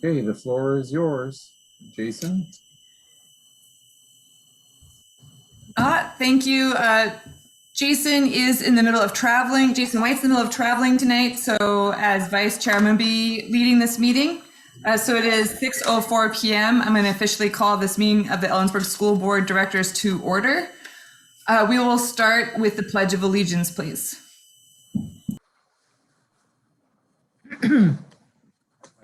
Okay, the floor is yours, Jason. Thank you. Jason is in the middle of traveling. Jason White's in the middle of traveling tonight. So as vice chair, I'm going to be leading this meeting. So it is 6:04 p.m. I'm going to officially call this meeting of the Ellensburg School Board Directors to order. We will start with the Pledge of Allegiance, please.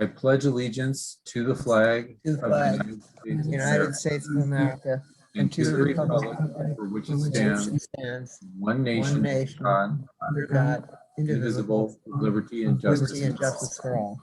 I pledge allegiance to the flag of the United States of America, and to the republic for which it stands, one nation, under God, indivisible, with liberty and justice for all.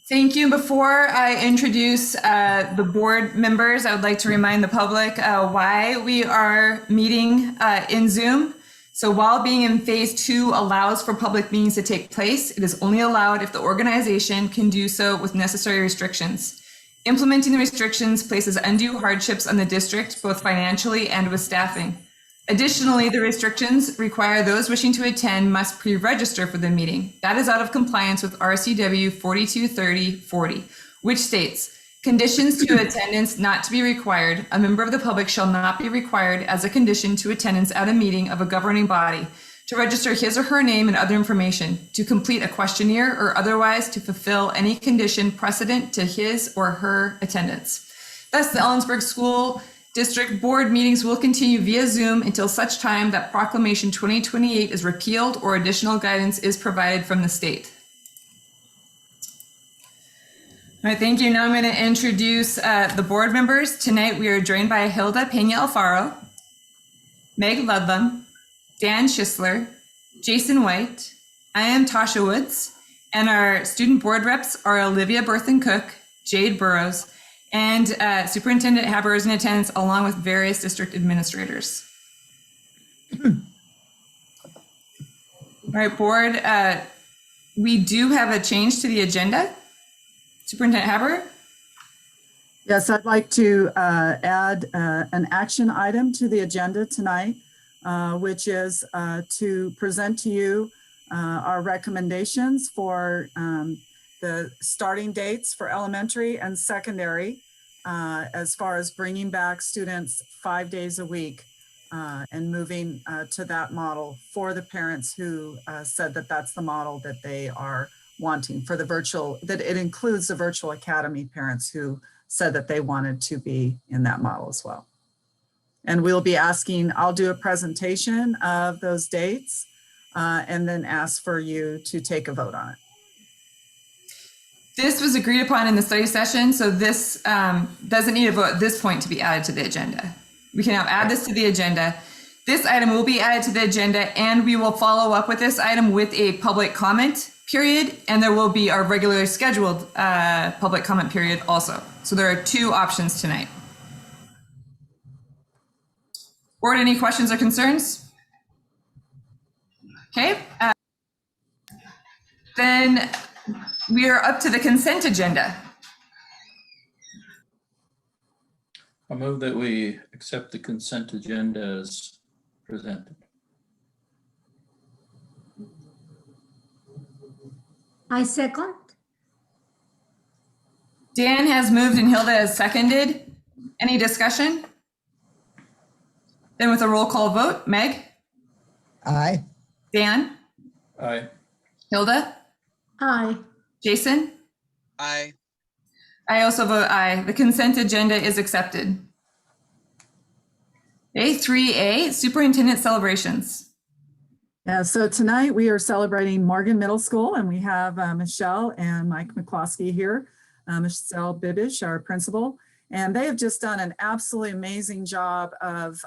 Thank you. Before I introduce the board members, I would like to remind the public why we are meeting in Zoom. So while being in phase 2 allows for public meetings to take place, it is only allowed if the organization can do so with necessary restrictions. Implementing the restrictions places undue hardships on the district, both financially and with staffing. Additionally, the restrictions require those wishing to attend must pre-register for the meeting. That is out of compliance with RCW 4230-40, which states, conditions to attendance not to be required. A member of the public shall not be required as a condition to attendance at a meeting of a governing body to register his or her name and other information, to complete a questionnaire or otherwise to fulfill any condition precedent to his or her attendance. Thus, the Ellensburg School District Board meetings will continue via Zoom until such time that Proclamation 2028 is repealed or additional guidance is provided from the state. All right, thank you. Now I'm going to introduce the board members. Tonight we are joined by Hilda Peña-Alfaro, Meg Ludlam, Dan Schisler, Jason White, I am Tasha Woods, and our student board reps are Olivia Berthen-Cook, Jade Burrows, and Superintendent Haber is in attendance along with various district administrators. All right, board, we do have a change to the agenda. Superintendent Haber? Yes, I'd like to add an action item to the agenda tonight, which is to present to you our recommendations for the starting dates for elementary and secondary as far as bringing back students 5 days a week and moving to that model for the parents who said that that's the model that they are wanting for the virtual, that it includes the virtual academy parents who said that they wanted to be in that model as well. And we'll be asking, I'll do a presentation of those dates and then ask for you to take a vote on it. This was agreed upon in the study session, so this doesn't need a vote at this point to be added to the agenda. We can now add this to the agenda. This item will be added to the agenda, and we will follow up with this item with a public comment period, and there will be our regularly scheduled public comment period also. So there are two options tonight. Board, any questions or concerns? Okay. Then we are up to the consent agenda. I move that we accept the consent agenda as presented. I second. Dan has moved and Hilda has seconded. Any discussion? Then with a roll call vote, Meg? Aye. Dan? Aye. Hilda? Aye. Jason? Aye. I also vote aye. The consent agenda is accepted. A3a Superintendent Celebrations. Yeah, so tonight we are celebrating Morgan Middle School, and we have Michelle and Mike McCloskey here. Michelle Bibish, our principal, and they have just done an absolutely amazing job of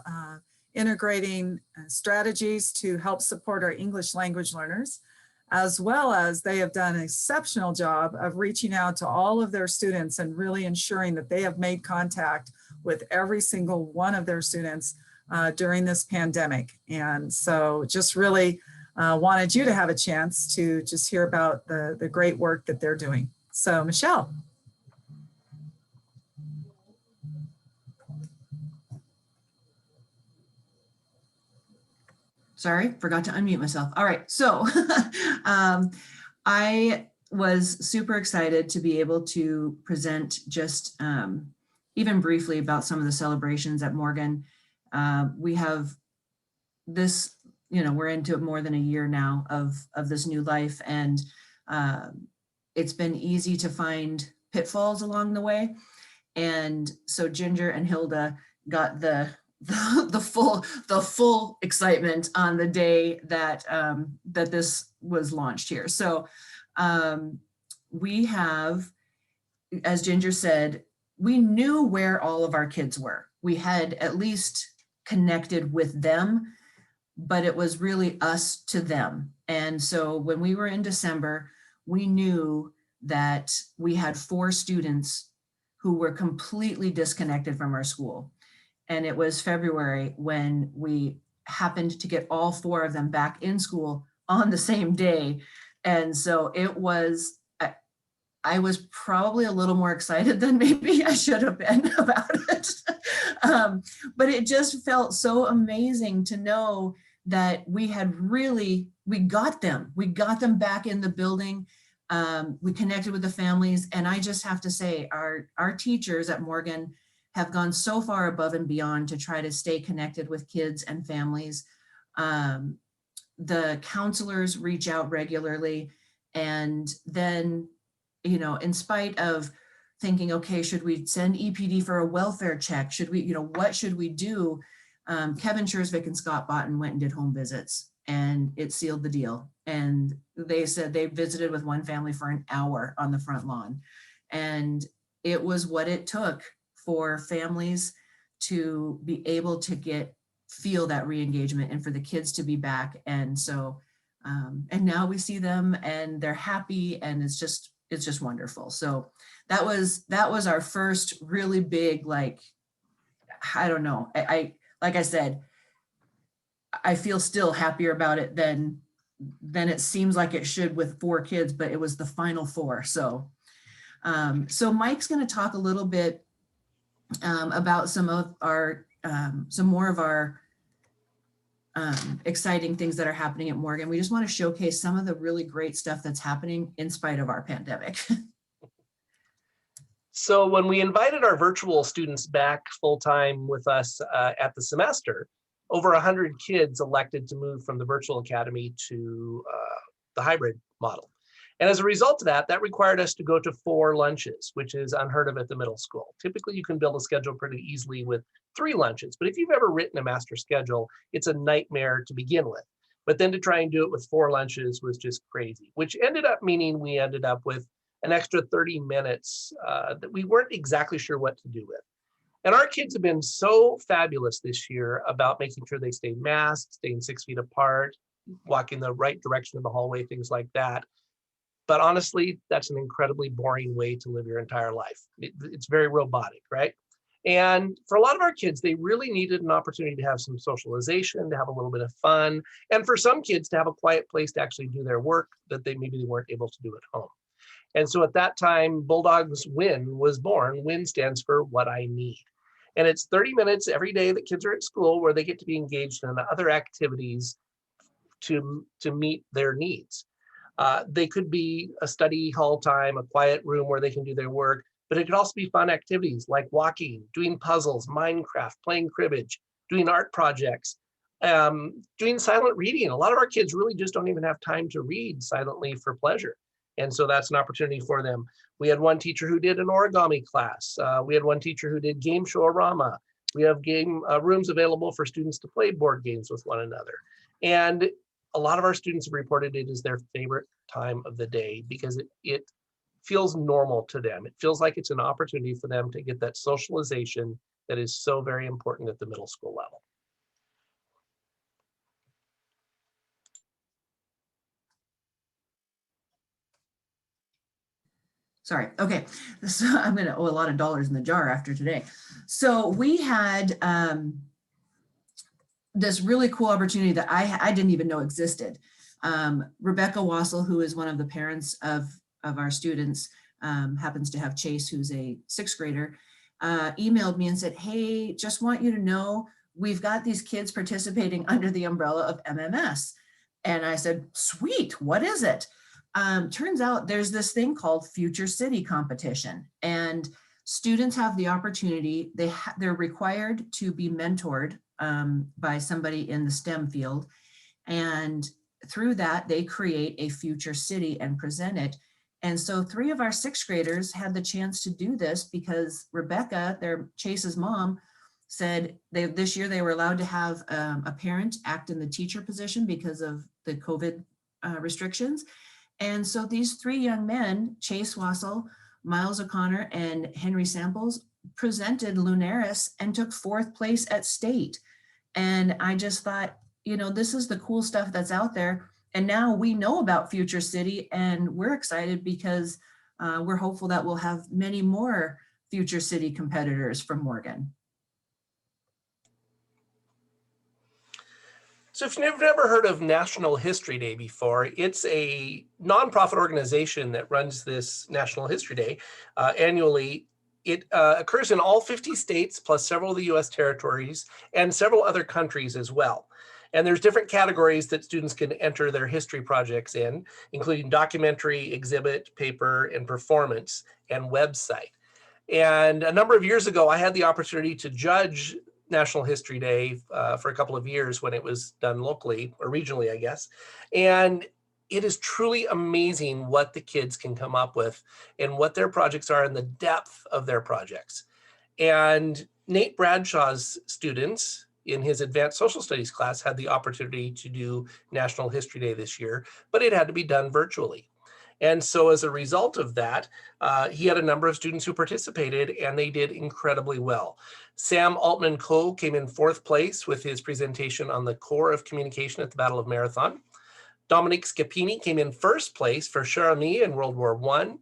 integrating strategies to help support our English language learners, as well as they have done an exceptional job of reaching out to all of their students and really ensuring that they have made contact with every single one of their students during this pandemic. And so just really wanted you to have a chance to just hear about the great work that they're doing. So Michelle. Sorry, forgot to unmute myself. All right, so I was super excited to be able to present just even briefly about some of the celebrations at Morgan. We have this, we're into more than a year now of this new life, and it's been easy to find pitfalls along the way. And so Ginger and Hilda got the full excitement on the day that that this was launched here. So we have, as Ginger said, we knew where all of our kids were. We had at least connected with them, but it was really us to them. And so when we were in December, we knew that we had 4 students who were completely disconnected from our school. And it was February when we happened to get all 4 of them back in school on the same day. And so it was, I was probably a little more excited than maybe I should have been about it. But it just felt so amazing to know that we had really, we got them back in the building. We connected with the families. And I just have to say, our teachers at Morgan have gone so far above and beyond to try to stay connected with kids and families. The counselors reach out regularly, and then, in spite of thinking, okay, should we send EPD for a welfare check? Should we, what should we do? Kevin Schursvik and Scott Botten went and did home visits, and it sealed the deal. And they said they visited with one family for an hour on the front lawn. And it was what it took for families to be able to feel that re-engagement and for the kids to be back. And so, and now we see them and they're happy, and it's just wonderful. So that was our first really big, like, I don't know. Like I said, I feel still happier about it than it seems like it should with 4 kids, but it was the final 4. So, so Mike's going to talk a little bit about some more of our exciting things that are happening at Morgan. We just want to showcase some of the really great stuff that's happening in spite of our pandemic. So when we invited our virtual students back full-time with us at the semester, over 100 kids elected to move from the virtual academy to the hybrid model. And as a result of that required us to go to 4 lunches, which is unheard of at the middle school. Typically, you can build a schedule pretty easily with 3 lunches, but if you've ever written a master schedule, it's a nightmare to begin with. But then to try and do it with 4 lunches was just crazy, which ended up meaning we ended up with an extra 30 minutes that we weren't exactly sure what to do with. And our kids have been so fabulous this year about making sure they stay masked, staying 6 feet apart, walking the right direction of the hallway, things like that. But honestly, that's an incredibly boring way to live your entire life. It's very robotic, right? And for a lot of our kids, they really needed an opportunity to have some socialization, to have a little bit of fun, and for some kids to have a quiet place to actually do their work that maybe they weren't able to do at home. And so at that time, Bulldog's WIN was born. WIN stands for What I Need. And it's 30 minutes every day that kids are at school where they get to be engaged in other activities to meet their needs. They could be a study hall time, a quiet room where they can do their work, but it could also be fun activities like walking, doing puzzles, Minecraft, playing cribbage, doing art projects, doing silent reading. A lot of our kids really just don't even have time to read silently for pleasure. And so that's an opportunity for them. We had one teacher who did an origami class. We had one teacher who did game show-orama. We have game rooms available for students to play board games with one another. And a lot of our students have reported it is their favorite time of the day because it feels normal to them. It feels like it's an opportunity for them to get that socialization that is so very important at the middle school level. Sorry. Okay. So I'm going to owe a lot of dollars in the jar after today. So we had this really cool opportunity that I didn't even know existed. Rebecca Wassel, who is one of the parents of our students, happens to have Chase, who's a 6th grader, emailed me and said, hey, just want you to know we've got these kids participating under the umbrella of MMS. And I said, sweet, what is it? Turns out there's this thing called Future City Competition, and students have the opportunity, they're required to be mentored by somebody in the STEM field. And through that, they create a future city and present it. And so 3 of our 6th graders had the chance to do this because Rebecca, Chase's mom, said this year they were allowed to have a parent act in the teacher position because of the COVID restrictions. And so these 3 young men, Chase Wassel, Miles O'Connor, and Henry Samples, presented Lunaris and took 4th place at state. And I just thought, this is the cool stuff that's out there. And now we know about Future City, and we're excited because we're hopeful that we'll have many more Future City competitors from Morgan. So if you've never heard of National History Day before, it's a nonprofit organization that runs this National History Day annually. It occurs in all 50 states, plus several of the US territories and several other countries as well. And there's different categories that students can enter their history projects in, including documentary, exhibit, paper, and performance, and website. And a number of years ago, I had the opportunity to judge National History Day for a couple of years when it was done locally or regionally, I guess. And it is truly amazing what the kids can come up with and what their projects are and the depth of their projects. And Nate Bradshaw's students in his advanced social studies class had the opportunity to do National History Day this year, but it had to be done virtually. And so as a result of that, he had a number of students who participated and they did incredibly well. Sam Altman-Coe came in 4th place with his presentation on the core of communication at the Battle of Marathon. Dominique Scapini came in 1st place for Cher Ami in World War I.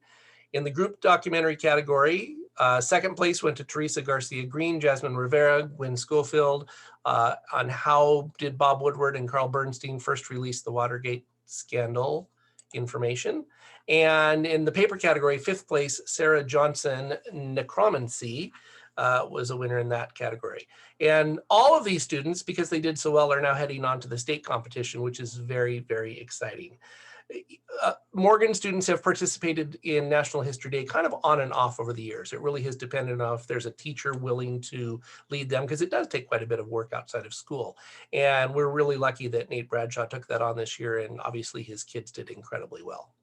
In the group documentary category, 2nd place went to Teresa Garcia Green, Jasmine Rivera, Gwen Schofield, on how did Bob Woodward and Carl Bernstein first release the Watergate scandal information. And in the paper category, 5th place, Sarah Johnson Necromancy was a winner in that category. And all of these students, because they did so well, are now heading on to the state competition, which is very, very exciting. Morgan students have participated in National History Day kind of on and off over the years. It really has depended on if there's a teacher willing to lead them, because it does take quite a bit of work outside of school. And we're really lucky that Nate Bradshaw took that on this year, and obviously his kids did incredibly well.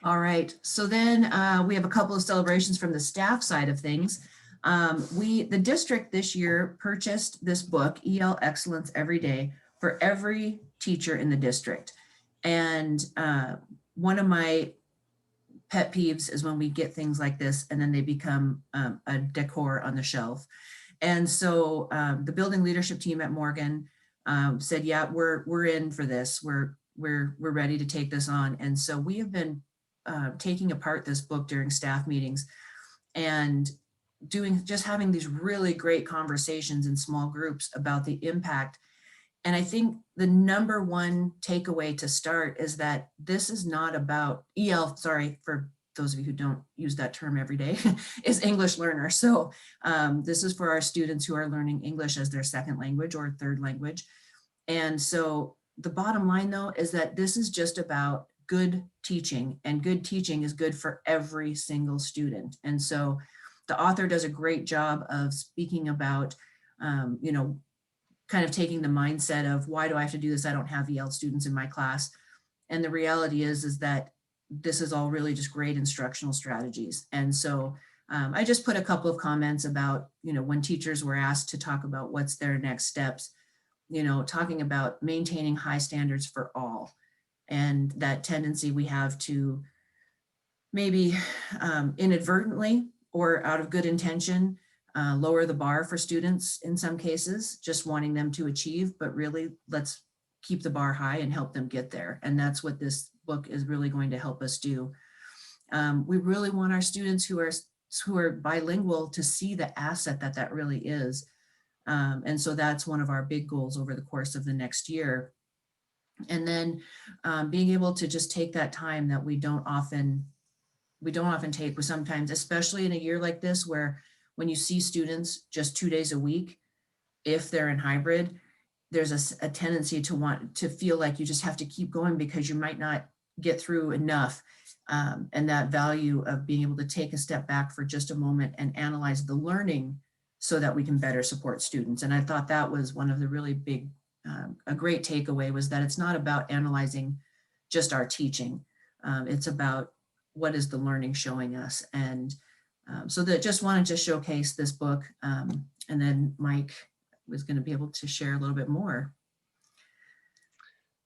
All right, so then we have a couple of celebrations from the staff side of things. The district this year purchased this book, EL Excellence Every Day, for every teacher in the district. And one of my pet peeves is when we get things like this and then they become a decor on the shelf. And so the building leadership team at Morgan said, yeah, we're in for this. We're ready to take this on. And so we have been taking apart this book during staff meetings and having these really great conversations in small groups about the impact. And I think the number one takeaway to start is that this is not about for those of you who don't use that term every day, is English learner. So this is for our students who are learning English as their 2nd language or 3rd language. And so the bottom line though, is that this is just about good teaching, and good teaching is good for every single student. And so the author does a great job of speaking about, kind of taking the mindset of, why do I have to do this? I don't have EL students in my class. And the reality is that this is all really just great instructional strategies. And so I just put a couple of comments about, when teachers were asked to talk about what's their next steps, talking about maintaining high standards for all, and that tendency we have to maybe inadvertently or out of good intention, lower the bar for students in some cases, just wanting them to achieve, but really let's keep the bar high and help them get there. And that's what this book is really going to help us do. We really want our students who are bilingual to see the asset that really is. And so that's one of our big goals over the course of the next year. And then being able to just take that time that we don't often take, sometimes, especially in a year like this where when you see students just 2 days a week, if they're in hybrid, there's a tendency to want to feel like you just have to keep going because you might not get through enough. And that value of being able to take a step back for just a moment and analyze the learning so that we can better support students. And I thought that was one of the really big, a great takeaway was that it's not about analyzing just our teaching. It's about what is the learning showing us. And so that just wanted to showcase this book. And then Mike was going to be able to share a little bit more.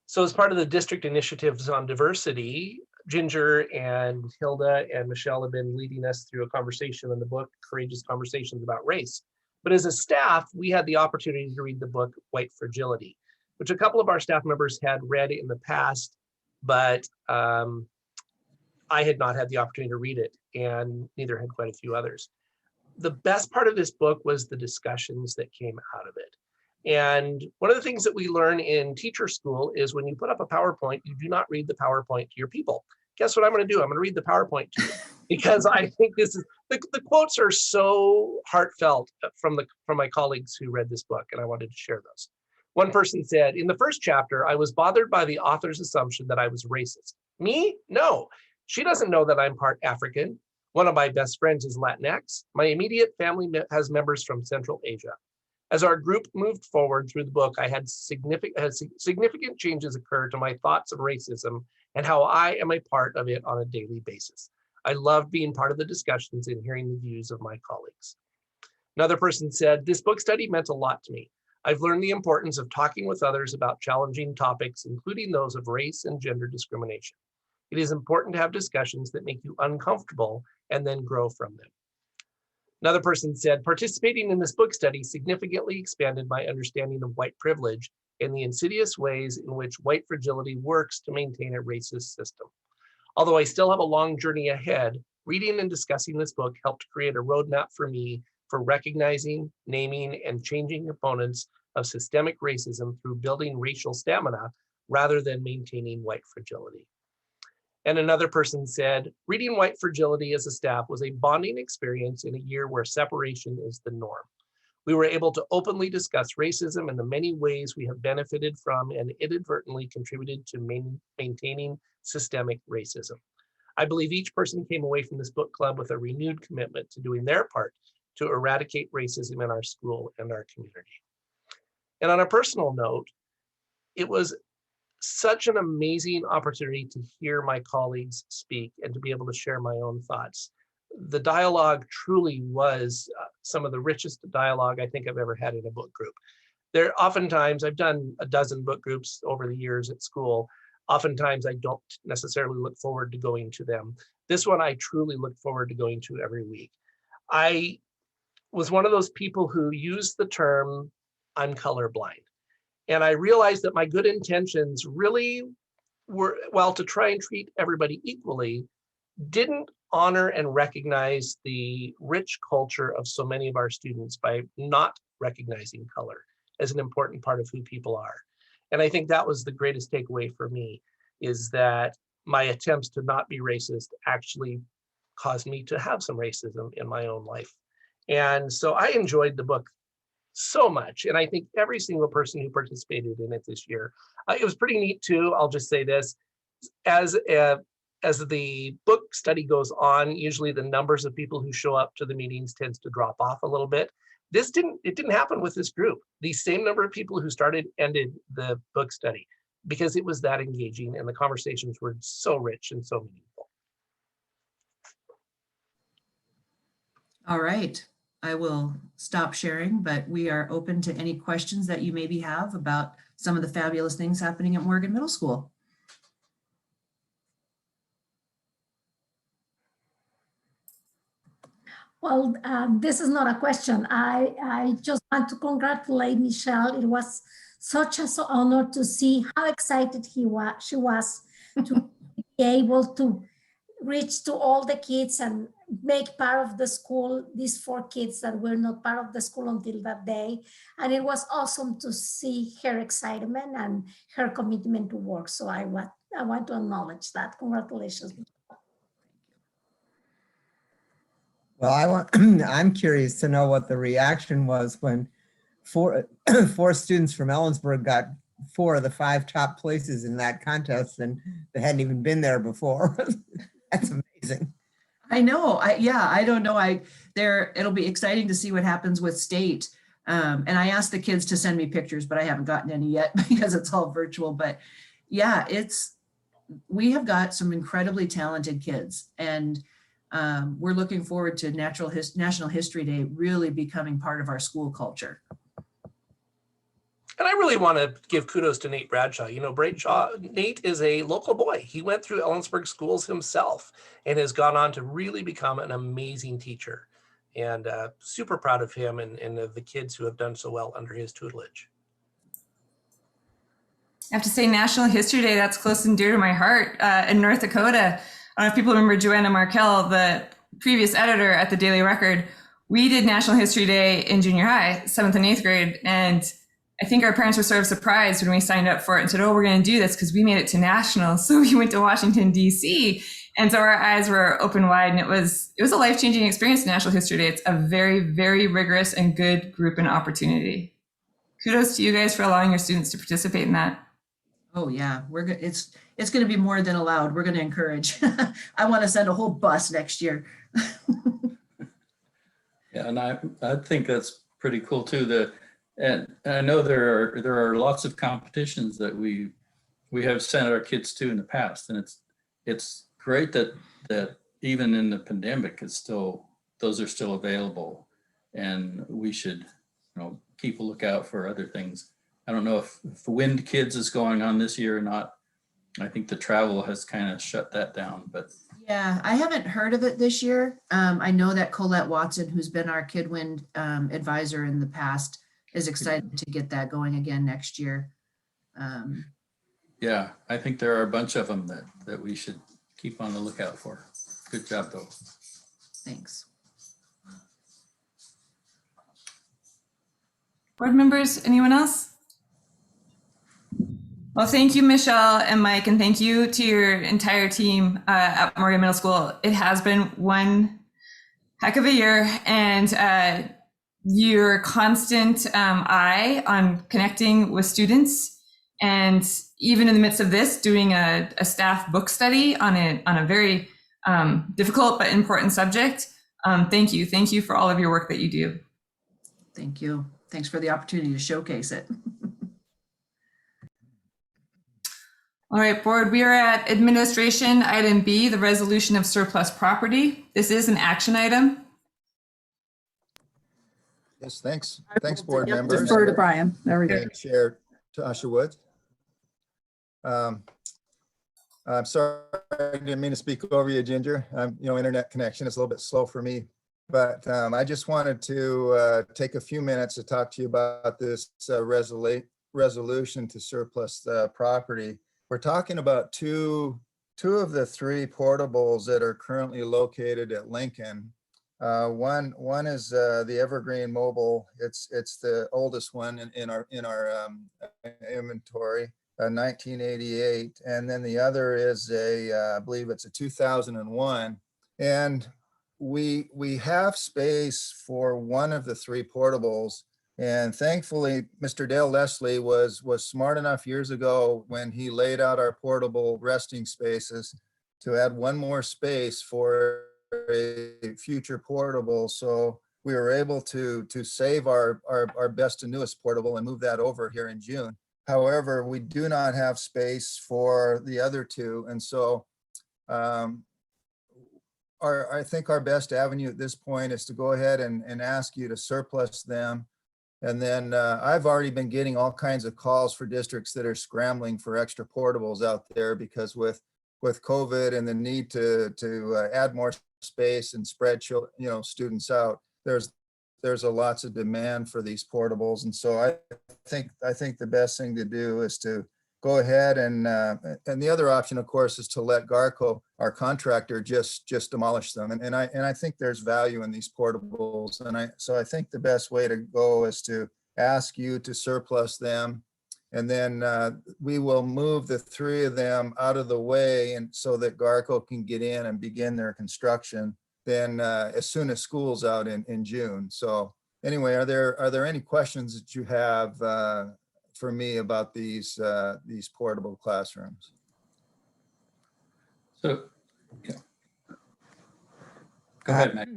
So as part of the district initiatives on diversity, Ginger and Hilda and Michelle have been leading us through a conversation in the book, Courageous Conversations About Race. But as a staff, we had the opportunity to read the book, White Fragility, which a couple of our staff members had read in the past, but I had not had the opportunity to read it, and neither had quite a few others. The best part of this book was the discussions that came out of it. And one of the things that we learn in teacher school is when you put up a PowerPoint, you do not read the PowerPoint to your people. Guess what I'm going to do? I'm going to read the PowerPoint to you because I think this is, the quotes are so heartfelt from my colleagues who read this book, and I wanted to share those. One person said, in the first chapter, I was bothered by the author's assumption that I was racist. Me? No. She doesn't know that I'm part African. One of my best friends is Latinx. My immediate family has members from Central Asia. As our group moved forward through the book, I had significant changes occur to my thoughts of racism and how I am a part of it on a daily basis. I love being part of the discussions and hearing the views of my colleagues. Another person said, this book study meant a lot to me. I've learned the importance of talking with others about challenging topics, including those of race and gender discrimination. It is important to have discussions that make you uncomfortable and then grow from them. Another person said, participating in this book study significantly expanded my understanding of white privilege and the insidious ways in which white fragility works to maintain a racist system. Although I still have a long journey ahead, reading and discussing this book helped create a roadmap for me for recognizing, naming, and changing components of systemic racism through building racial stamina rather than maintaining white fragility. And another person said, reading White Fragility as a staff was a bonding experience in a year where separation is the norm. We were able to openly discuss racism and the many ways we have benefited from and inadvertently contributed to maintaining systemic racism. I believe each person came away from this book club with a renewed commitment to doing their part to eradicate racism in our school and our community. And on a personal note, it was such an amazing opportunity to hear my colleagues speak and to be able to share my own thoughts. The dialogue truly was some of the richest dialogue I think I've ever had in a book group. There oftentimes, I've done a dozen book groups over the years at school. Oftentimes I don't necessarily look forward to going to them. This one I truly look forward to going to every week. I was one of those people who used the term, I'm colorblind. And I realized that my good intentions really were, well, to try and treat everybody equally, didn't honor and recognize the rich culture of so many of our students by not recognizing color as an important part of who people are. And I think that was the greatest takeaway for me, is that my attempts to not be racist actually caused me to have some racism in my own life. And so I enjoyed the book so much. And I think every single person who participated in it this year, it was pretty neat too. I'll just say this, as the book study goes on, usually the numbers of people who show up to the meetings tends to drop off a little bit. It didn't happen with this group. The same number of people who ended the book study because it was that engaging and the conversations were so rich and so meaningful. All right, I will stop sharing, but we are open to any questions that you maybe have about some of the fabulous things happening at Morgan Middle School. Well, this is not a question. I just want to congratulate Michelle. It was such an honor to see how excited she was to be able to reach to all the kids and make part of the school, these 4 kids that were not part of the school until that day. And it was awesome to see her excitement and her commitment to work. So I want to acknowledge that. Congratulations. Well, I'm curious to know what the reaction was when four students from Ellensburg got 4 of the 5 top places in that contest, and they hadn't even been there before. That's amazing. I know. I don't know. It'll be exciting to see what happens with state. And I asked the kids to send me pictures, but I haven't gotten any yet because it's all virtual. But yeah, we have got some incredibly talented kids, and we're looking forward to National History Day really becoming part of our school culture. And I really want to give kudos to Nate Bradshaw. You know, Nate is a local boy. He went through Ellensburg schools himself and has gone on to really become an amazing teacher. And super proud of him and of the kids who have done so well under his tutelage. I have to say National History Day, that's close and dear to my heart. In North Dakota, I don't know if people remember Joanna Markell, the previous editor at the Daily Record. We did National History Day in junior high, 7th and 8th grade. And I think our parents were sort of surprised when we signed up for it and said, oh, we're going to do this because we made it to national. So we went to Washington, D.C. And so our eyes were open wide, and it was a life-changing experience, National History Day. It's a very, very rigorous and good group and opportunity. Kudos to you guys for allowing your students to participate in that. Oh yeah, it's going to be more than allowed. We're going to encourage. I want to send a whole bus next year. Yeah, and I think that's pretty cool too. And I know there are lots of competitions that we have sent our kids to in the past, and it's great that even in the pandemic, those are still available, and we should keep a lookout for other things. I don't know if Wind Kids is going on this year or not. I think the travel has kind of shut that down, but yeah, I haven't heard of it this year. I know that Colette Watson, who's been our KidWind advisor in the past, is excited to get that going again next year. yeah, I think there are a bunch of them that we should keep on the lookout for. Good job, though. Thanks. Board members, anyone else? Well, thank you, Michelle and Mike, and thank you to your entire team at Morgan Middle School. It has been one heck of a year, and your constant eye on connecting with students, and even in the midst of this, doing a staff book study on a very difficult but important subject. Thank you. Thank you for all of your work that you do. Thank you. Thanks for the opportunity to showcase it. All right, board, we are at administration, item B, the resolution of surplus property. This is an action item. Yes, thanks. Thanks, board members. Defer to Brian. There we go. And Chair Tasha Woods. I'm sorry, I didn't mean to speak over you, Ginger. Internet connection is a little bit slow for me, but I just wanted to take a few minutes to talk to you about this resolution to surplus property. We're talking about two of the 3 portables that are currently located at Lincoln. One is the Evergreen Mobile. It's the oldest one in our inventory, 1988, and then the other is I believe it's a 2001. And we have space for one of the 3 portables. And thankfully, Mr. Dale Leslie was smart enough years ago when he laid out our portable resting spaces to add one more space for a future portable. So we were able to save our best and newest portable and move that over here in June. However, we do not have space for the other 2. And so I think our best avenue at this point is to go ahead and ask you to surplus them. And then I've already been getting all kinds of calls for districts that are scrambling for extra portables out there because with COVID and the need to add more space and spread students out, there's a lots of demand for these portables. And so I think the best thing to do is to go ahead and the other option, of course, is to let Garco, our contractor, just demolish them. And I think there's value in these portables. So I think the best way to go is to ask you to surplus them. And then we will move the 3 of them out of the way, and so that Garco can get in and begin their construction. as soon as school's out in June. So anyway, are there any questions that you have for me about these portable classrooms? So, yeah. Go ahead, Meg.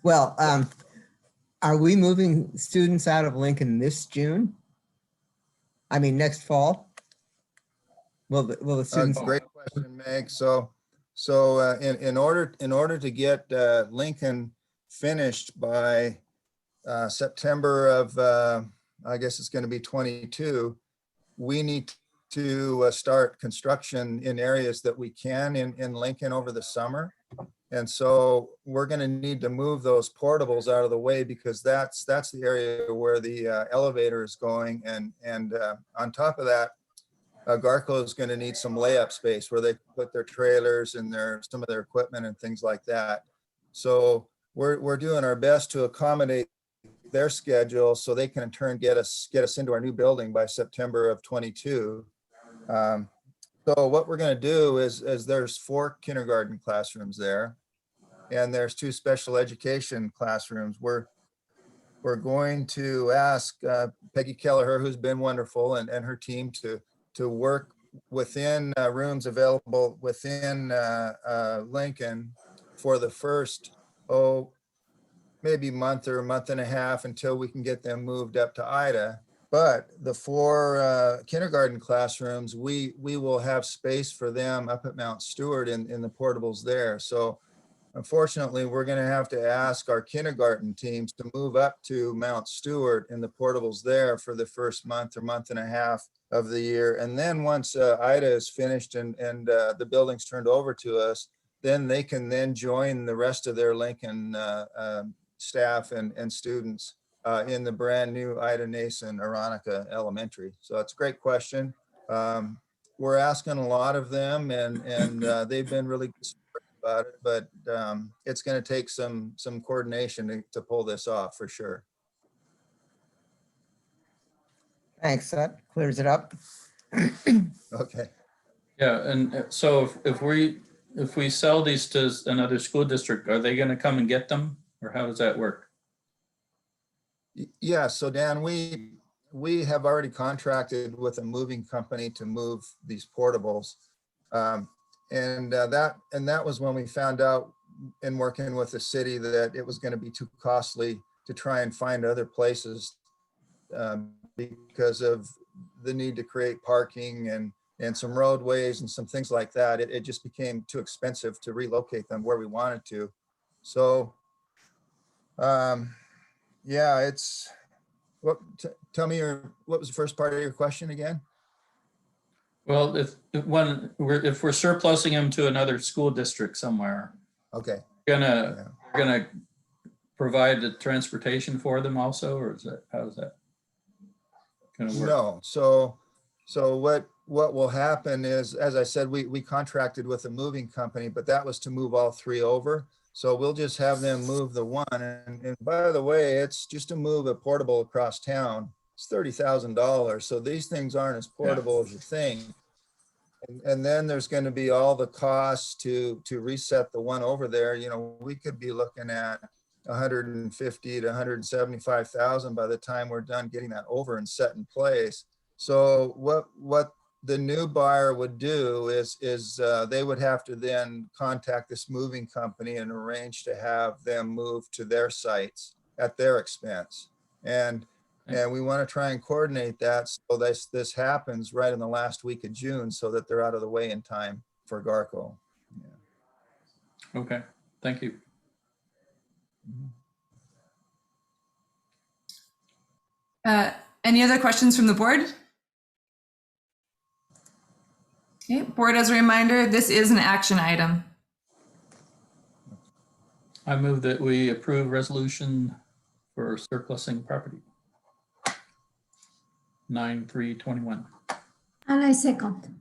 Well, are we moving students out of Lincoln this June? I mean, next fall? Will the students? Great question, Meg. So in order to get Lincoln finished by September of, I guess it's going to be 22, we need to start construction in areas that we can in Lincoln over the summer. And so we're going to need to move those portables out of the way, because that's the area where the elevator is going. And on top of that, Garco is going to need some layup space where they put their trailers and some of their equipment and things like that. So we're doing our best to accommodate their schedule so they can in turn get us into our new building by September of 22. So what we're going to do is there's 4 kindergarten classrooms there, and there's 2 special education classrooms. We're going to ask Peggy Kelleher, who's been wonderful, and her team to work within rooms available within Lincoln for the first, maybe month or a month and a half until we can get them moved up to Ida. But the 4 kindergarten classrooms, we will have space for them up at Mount Stewart in the portables there. So unfortunately, we're going to have to ask our kindergarten teams to move up to Mount Stewart in the portables there for the first month or month and a half of the year. And then once Ida is finished and the building's turned over to us, then they can then join the rest of their Lincoln staff and students in the brand new Ida Nason Aronica Elementary. So that's a great question. We're asking a lot of them, and they've been really good about it, but it's going to take some coordination to pull this off for sure. Thanks, that clears it up. Okay. Yeah, and so if we sell these to another school district, are they going to come and get them, or how does that work? Yeah, so Dan, we have already contracted with a moving company to move these portables. And that was when we found out in working with the city that it was going to be too costly to try and find other places because of the need to create parking and some roadways and some things like that. It just became too expensive to relocate them where we wanted to. So yeah, it's tell me what was the first part of your question again? Well, if we're surplusing them to another school district somewhere, Okay. we're gonna provide the transportation for them also, or how is that gonna work? No. So what will happen is, as I said, we contracted with a moving company, but that was to move all 3 over. So we'll just have them move the one. And by the way, it's just to move a portable across town. It's $30,000. So these things aren't as portable as you think. And then there's going to be all the costs to reset the one over there. You know, we could be looking at 150 to 175,000 by the time we're done getting that over and set in place. So what the new buyer would do is they would have to then contact this moving company and arrange to have them move to their sites at their expense. And we want to try and coordinate that so this happens right in the last week of June so that they're out of the way in time for Garco. Yeah. Okay, thank you. Any other questions from the board? Okay, board, as a reminder, this is an action item. I move that we approve resolution for surplusing property. 9/3/21. And I second.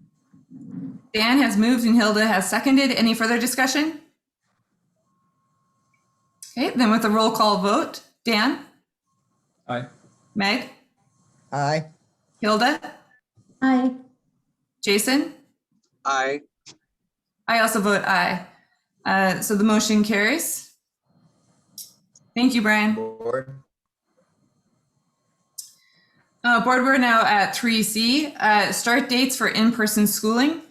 Dan has moved and Hilda has seconded. Any further discussion? Okay, then with a roll call vote, Dan, Aye. Meg, Aye. Hilda, Aye. Jason? Aye. I also vote aye. So the motion carries. Thank you, Brian. Board? Board, we're now at 3C, start dates for in-person schooling.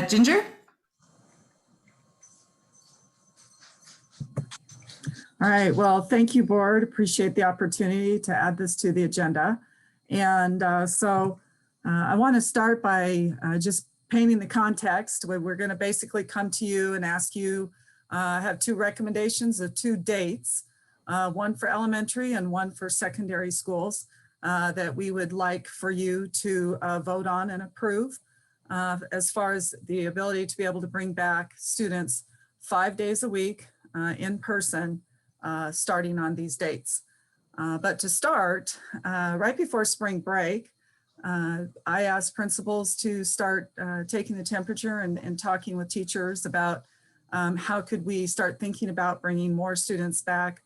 Ginger? All right, well, thank you, board. Appreciate the opportunity to add this to the agenda. And I want to start by just painting the context. We're going to basically come to you and ask you, have two recommendations of two dates, one for elementary and one for secondary schools that we would like for you to vote on and approve as far as the ability to be able to bring back students 5 days a week in person starting on these dates. But to start, right before spring break, I asked principals to start taking the temperature and talking with teachers about how could we start thinking about bringing more students back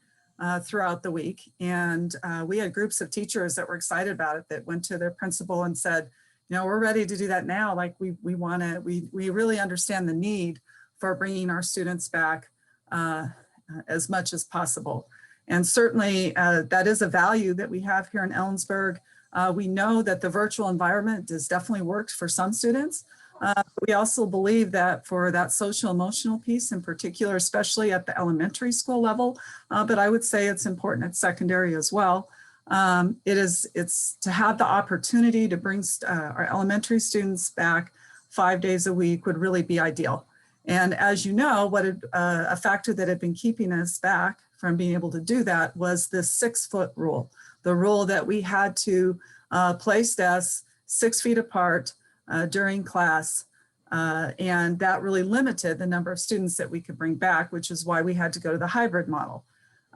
throughout the week. And we had groups of teachers that were excited about it, that went to their principal and said, you know, we're ready to do that now. Like we really understand the need for bringing our students back as much as possible. And certainly that is a value that we have here in Ellensburg. We know that the virtual environment has definitely worked for some students. We also believe that for that social emotional piece in particular, especially at the elementary school level, but I would say it's important at secondary as well. It's to have the opportunity to bring our elementary students back 5 days a week would really be ideal. And as you know, a factor that had been keeping us back from being able to do that was this 6-foot rule, the rule that we had to place desks 6 feet apart during class. And that really limited the number of students that we could bring back, which is why we had to go to the hybrid model.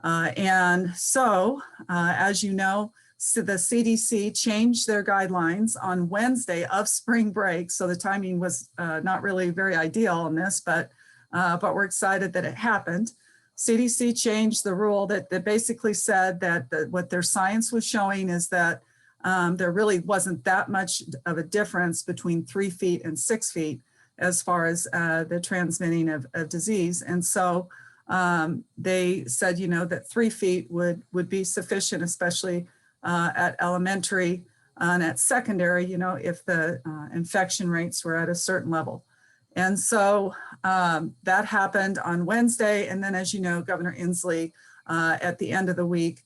And so, as you know, so the CDC changed their guidelines on Wednesday of spring break. So the timing was not really very ideal on this, but we're excited that it happened. CDC changed the rule that basically said that what their science was showing is that there really wasn't that much of a difference between 3 feet and 6 feet as far as the transmitting of disease. And so they said, you know, that 3 feet would be sufficient, especially at elementary and at secondary, you know, if the infection rates were at a certain level. And so that happened on Wednesday. And then, as you know, Governor Inslee at the end of the week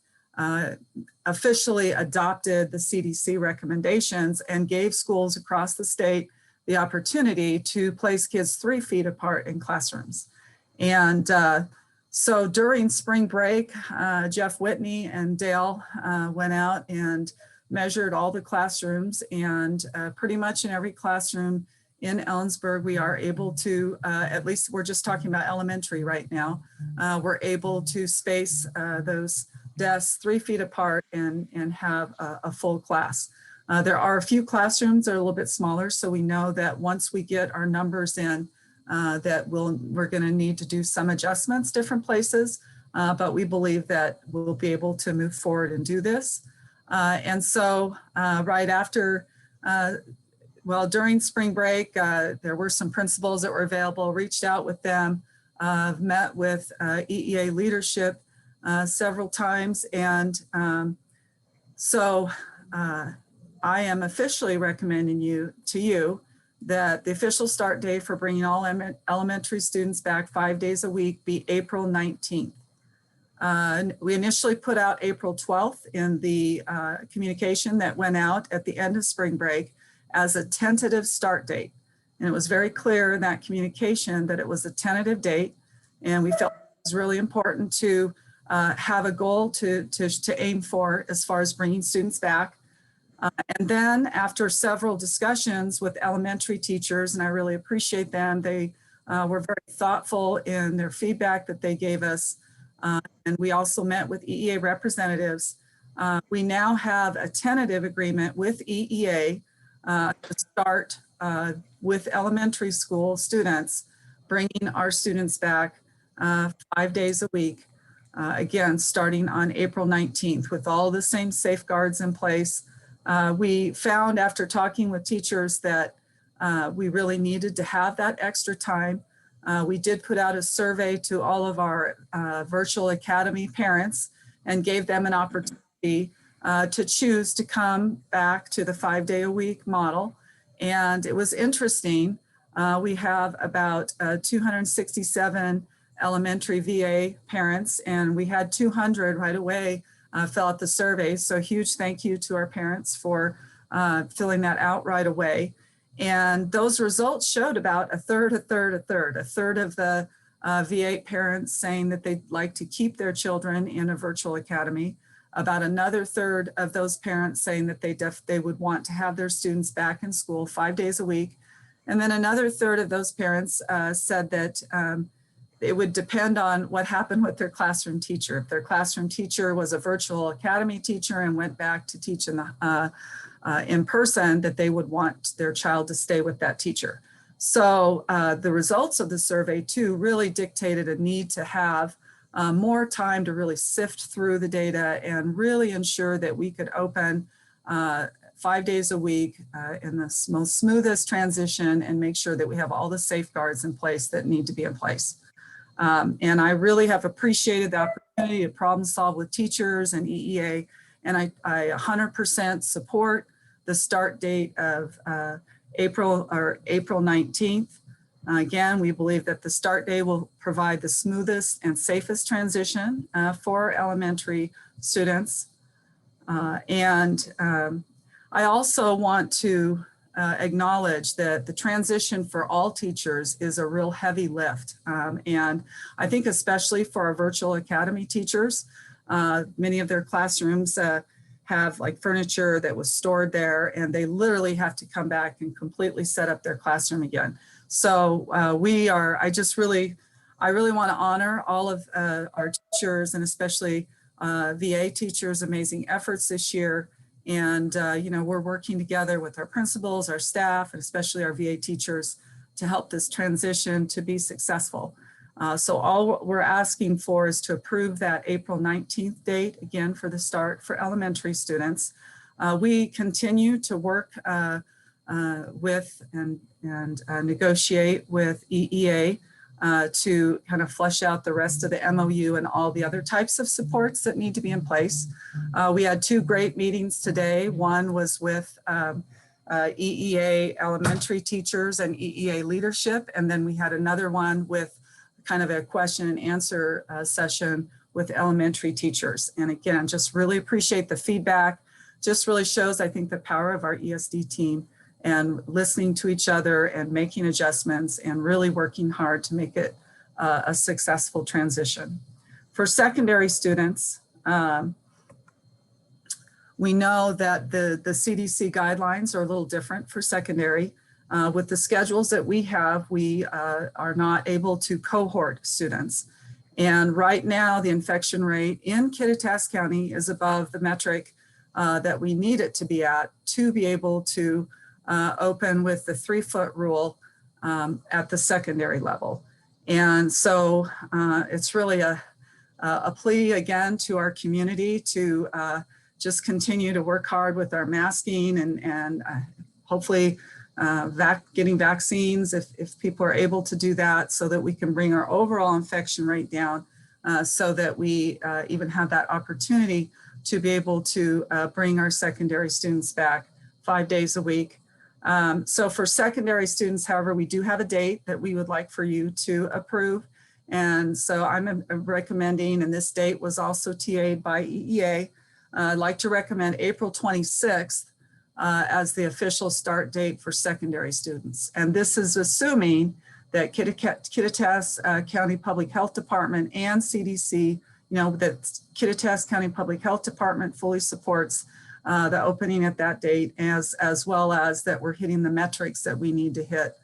officially adopted the CDC recommendations and gave schools across the state the opportunity to place kids 3 feet apart in classrooms. And so during spring break, Jeff Whitney and Dale went out and measured all the classrooms, and pretty much in every classroom in Ellensburg, we are able to, at least we're just talking about elementary right now, we're able to space those desks 3 feet apart and have a full class. There are a few classrooms that are a little bit smaller, so we know that once we get our numbers in, that we're going to need to do some adjustments different places, but we believe that we'll be able to move forward and do this. And so right after, well, during spring break, there were some principals that were available, reached out with them, met with EEA leadership several times. And so I am officially recommending to you that the official start date for bringing all elementary students back 5 days a week be April 19th. We initially put out April 12th in the communication that went out at the end of spring break as a tentative start date. And it was very clear in that communication that it was a tentative date. And we felt it was really important to have a goal to aim for as far as bringing students back. And then after several discussions with elementary teachers, and I really appreciate them, they were very thoughtful in their feedback that they gave us. And we also met with EEA representatives. We now have a tentative agreement with EEA to start with elementary school students, bringing our students back 5 days a week, again, starting on April 19th with all the same safeguards in place. We found after talking with teachers that we really needed to have that extra time. We did put out a survey to all of our virtual academy parents and gave them an opportunity to choose to come back to the 5-day-a-week model. And it was interesting. We have about 267 elementary VA parents, and we had 200 right away fill out the survey. So huge thank you to our parents for filling that out right away. And those results showed about a third of the VA parents saying that they'd like to keep their children in a virtual academy. About another third of those parents saying that they would want to have their students back in school 5 days a week. And then another third of those parents said that it would depend on what happened with their classroom teacher. If their classroom teacher was a virtual academy teacher and went back to teach in person, that they would want their child to stay with that teacher. So the results of the survey too really dictated a need to have more time to really sift through the data and really ensure that we could open 5 days a week in the most smoothest transition and make sure that we have all the safeguards in place that need to be in place. And I really have appreciated the opportunity to problem solve with teachers and EEA. And I 100% support the start date of April 19th. Again, we believe that the start day will provide the smoothest and safest transition for elementary students. I also want to acknowledge that the transition for all teachers is a real heavy lift. And I think especially for our virtual academy teachers, many of their classrooms have like furniture that was stored there, and they literally have to come back and completely set up their classroom again. So I really want to honor all of our teachers, and especially VA teachers' amazing efforts this year. And, we're working together with our principals, our staff, and especially our VA teachers to help this transition to be successful. So all we're asking for is to approve that April 19th date, again, for the start for elementary students. We continue to work with and negotiate with EEA to kind of flesh out the rest of the MOU and all the other types of supports that need to be in place. We had 2 great meetings today. One was with EEA elementary teachers and EEA leadership. And then we had another one with kind of a question and answer session with elementary teachers. And again, just really appreciate the feedback. Just really shows, I think, the power of our ESD team and listening to each other and making adjustments and really working hard to make it a successful transition. For secondary students, we know that the CDC guidelines are a little different for secondary. With the schedules that we have, we are not able to cohort students. And right now, the infection rate in Kittitas County is above the metric that we need it to be at to be able to open with the 3-foot rule at the secondary level. And so it's really a plea again to our community to just continue to work hard with our masking and hopefully getting vaccines if people are able to do that, so that we can bring our overall infection rate down so that we even have that opportunity to be able to bring our secondary students back 5 days a week. So for secondary students, however, we do have a date that we would like for you to approve. And so I'm recommending, and this date was also TA'd by EEA, I'd like to recommend April 26th as the official start date for secondary students. And this is assuming that Kittitas County Public Health Department and CDC, that Kittitas County Public Health Department fully supports the opening at that date, as well as that we're hitting the metrics that we need to hit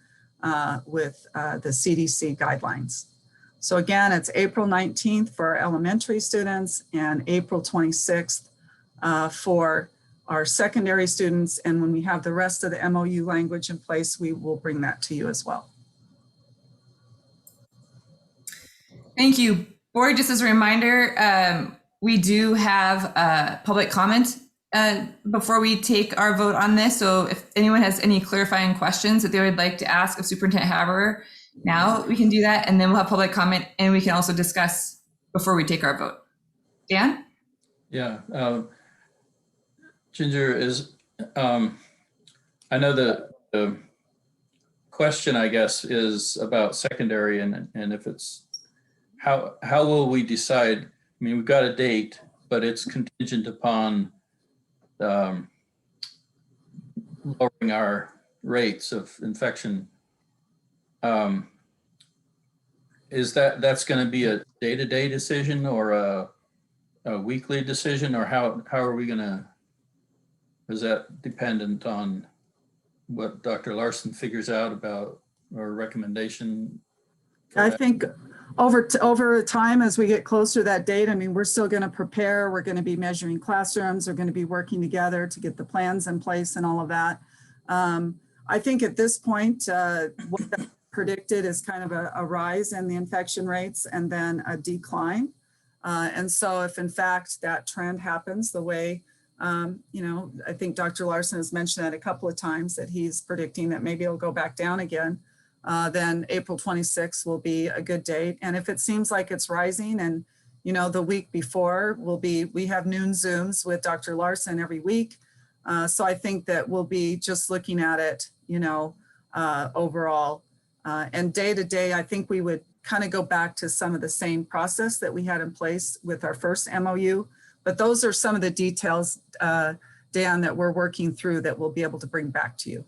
with the CDC guidelines. So again, it's April 19th for our elementary students and April 26th for our secondary students. And when we have the rest of the MOU language in place, we will bring that to you as well. Thank you. Board, just as a reminder, we do have public comment before we take our vote on this. So if anyone has any clarifying questions that they would like to ask of Superintendent Haberer, now we can do that, and then we'll have public comment, and we can also discuss before we take our vote. Dan? Yeah. Ginger is, I know the question, I guess, is about secondary and if it's, how will we decide? I mean, we've got a date, but it's contingent upon lowering our rates of infection. Is that's going to be a day-to-day decision or a weekly decision, or how are we going to, is that dependent on what Dr. Larson figures out about our recommendation? I think over time, as we get closer to that date, I mean, we're still going to prepare. We're going to be measuring classrooms. We're going to be working together to get the plans in place and all of that. I think at this point, what that predicted is kind of a rise in the infection rates and then a decline. And so if in fact that trend happens the way, you know, I think Dr. Larson has mentioned that a couple of times, that he's predicting that maybe it'll go back down again, then April 26th will be a good date. And if it seems like it's rising, and, you know, the week before we have noon Zooms with Dr. Larson every week. So I think that we'll be just looking at it, you know, overall. And day to day, I think we would kind of go back to some of the same process that we had in place with our first MOU. But those are some of the details, Dan, that we're working through that we'll be able to bring back to you.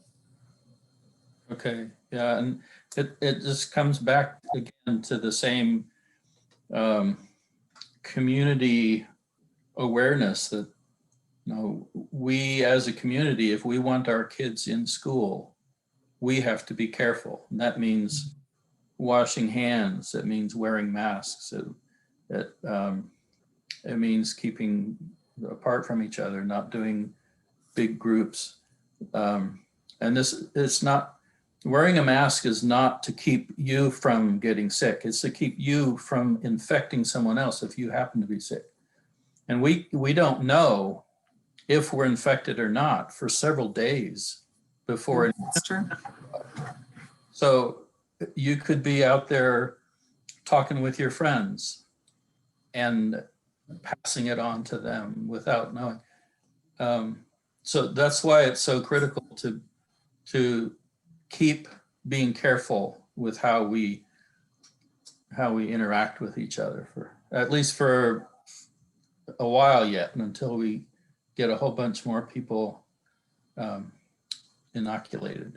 Okay, yeah, and it just comes back again to the same community awareness that, you know, we as a community, if we want our kids in school, we have to be careful. And that means washing hands. It means wearing masks. It means keeping apart from each other, not doing big groups. And it's not, wearing a mask is not to keep you from getting sick. It's to keep you from infecting someone else if you happen to be sick. And we don't know if we're infected or not for several days before it. That's true. So you could be out there talking with your friends and passing it on to them without knowing. So that's why it's so critical to keep being careful with how we interact with each other, for at least for a while yet, until we get a whole bunch more people inoculated.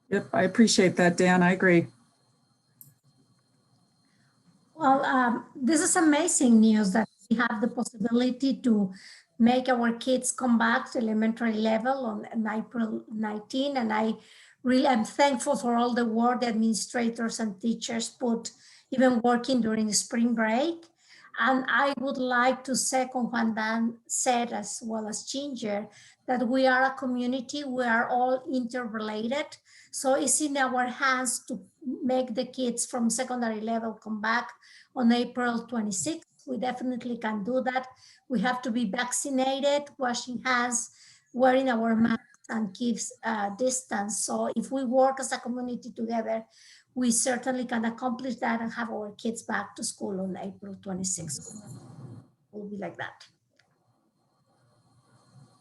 Yep, I appreciate that, Dan. I agree. Well, this is amazing news that we have the possibility to make our kids come back to elementary level on April 19. And I really am thankful for all the work the administrators and teachers put, even working during spring break. And I would like to second what Dan said, as well as Ginger, that we are a community, we are all interrelated. So it's in our hands to make the kids from secondary level come back on April 26th. We definitely can do that. We have to be vaccinated, washing hands, wearing our masks, and keep distance. So if we work as a community together, we certainly can accomplish that and have our kids back to school on April 26th. We'll be like that.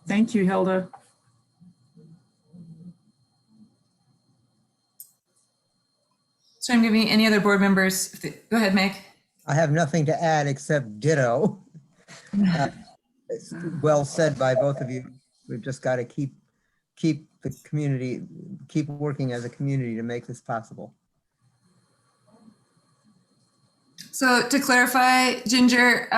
Thank you, Hilda. So I'm giving any other board members, go ahead, Meg. I have nothing to add except ditto. It's well said by both of you. We've just got to keep the community, keep working as a community to make this possible. So to clarify, Ginger,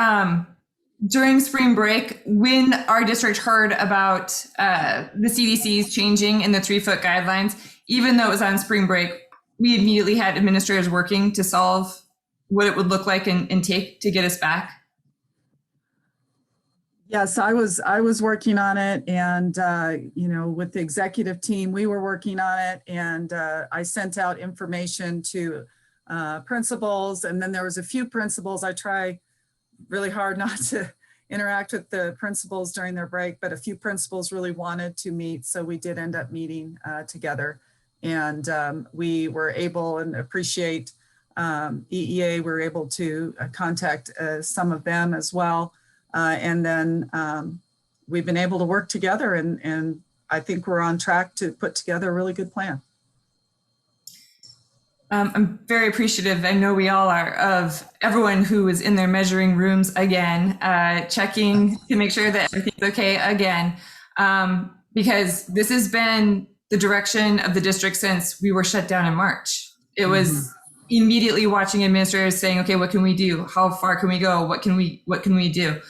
during spring break, when our district heard about the CDC's changing in the 3-foot guidelines, even though it was on spring break, we immediately had administrators working to solve what it would look like and take to get us back. Yes, I was working on it, and you know, with the executive team, we were working on it, and I sent out information to principals, and then there was a few principals. I try really hard not to interact with the principals during their break, but a few principals really wanted to meet, so we did end up meeting together, and we were able, and appreciate EEA, we were able to contact some of them as well. And then we've been able to work together, and I think we're on track to put together a really good plan. I'm very appreciative, I know we all are, of everyone who was in their measuring rooms again, checking to make sure that everything's okay again. Because this has been the direction of the district since we were shut down in March. It was immediately watching administrators saying, okay, what can we do? How far can we go? What can we do?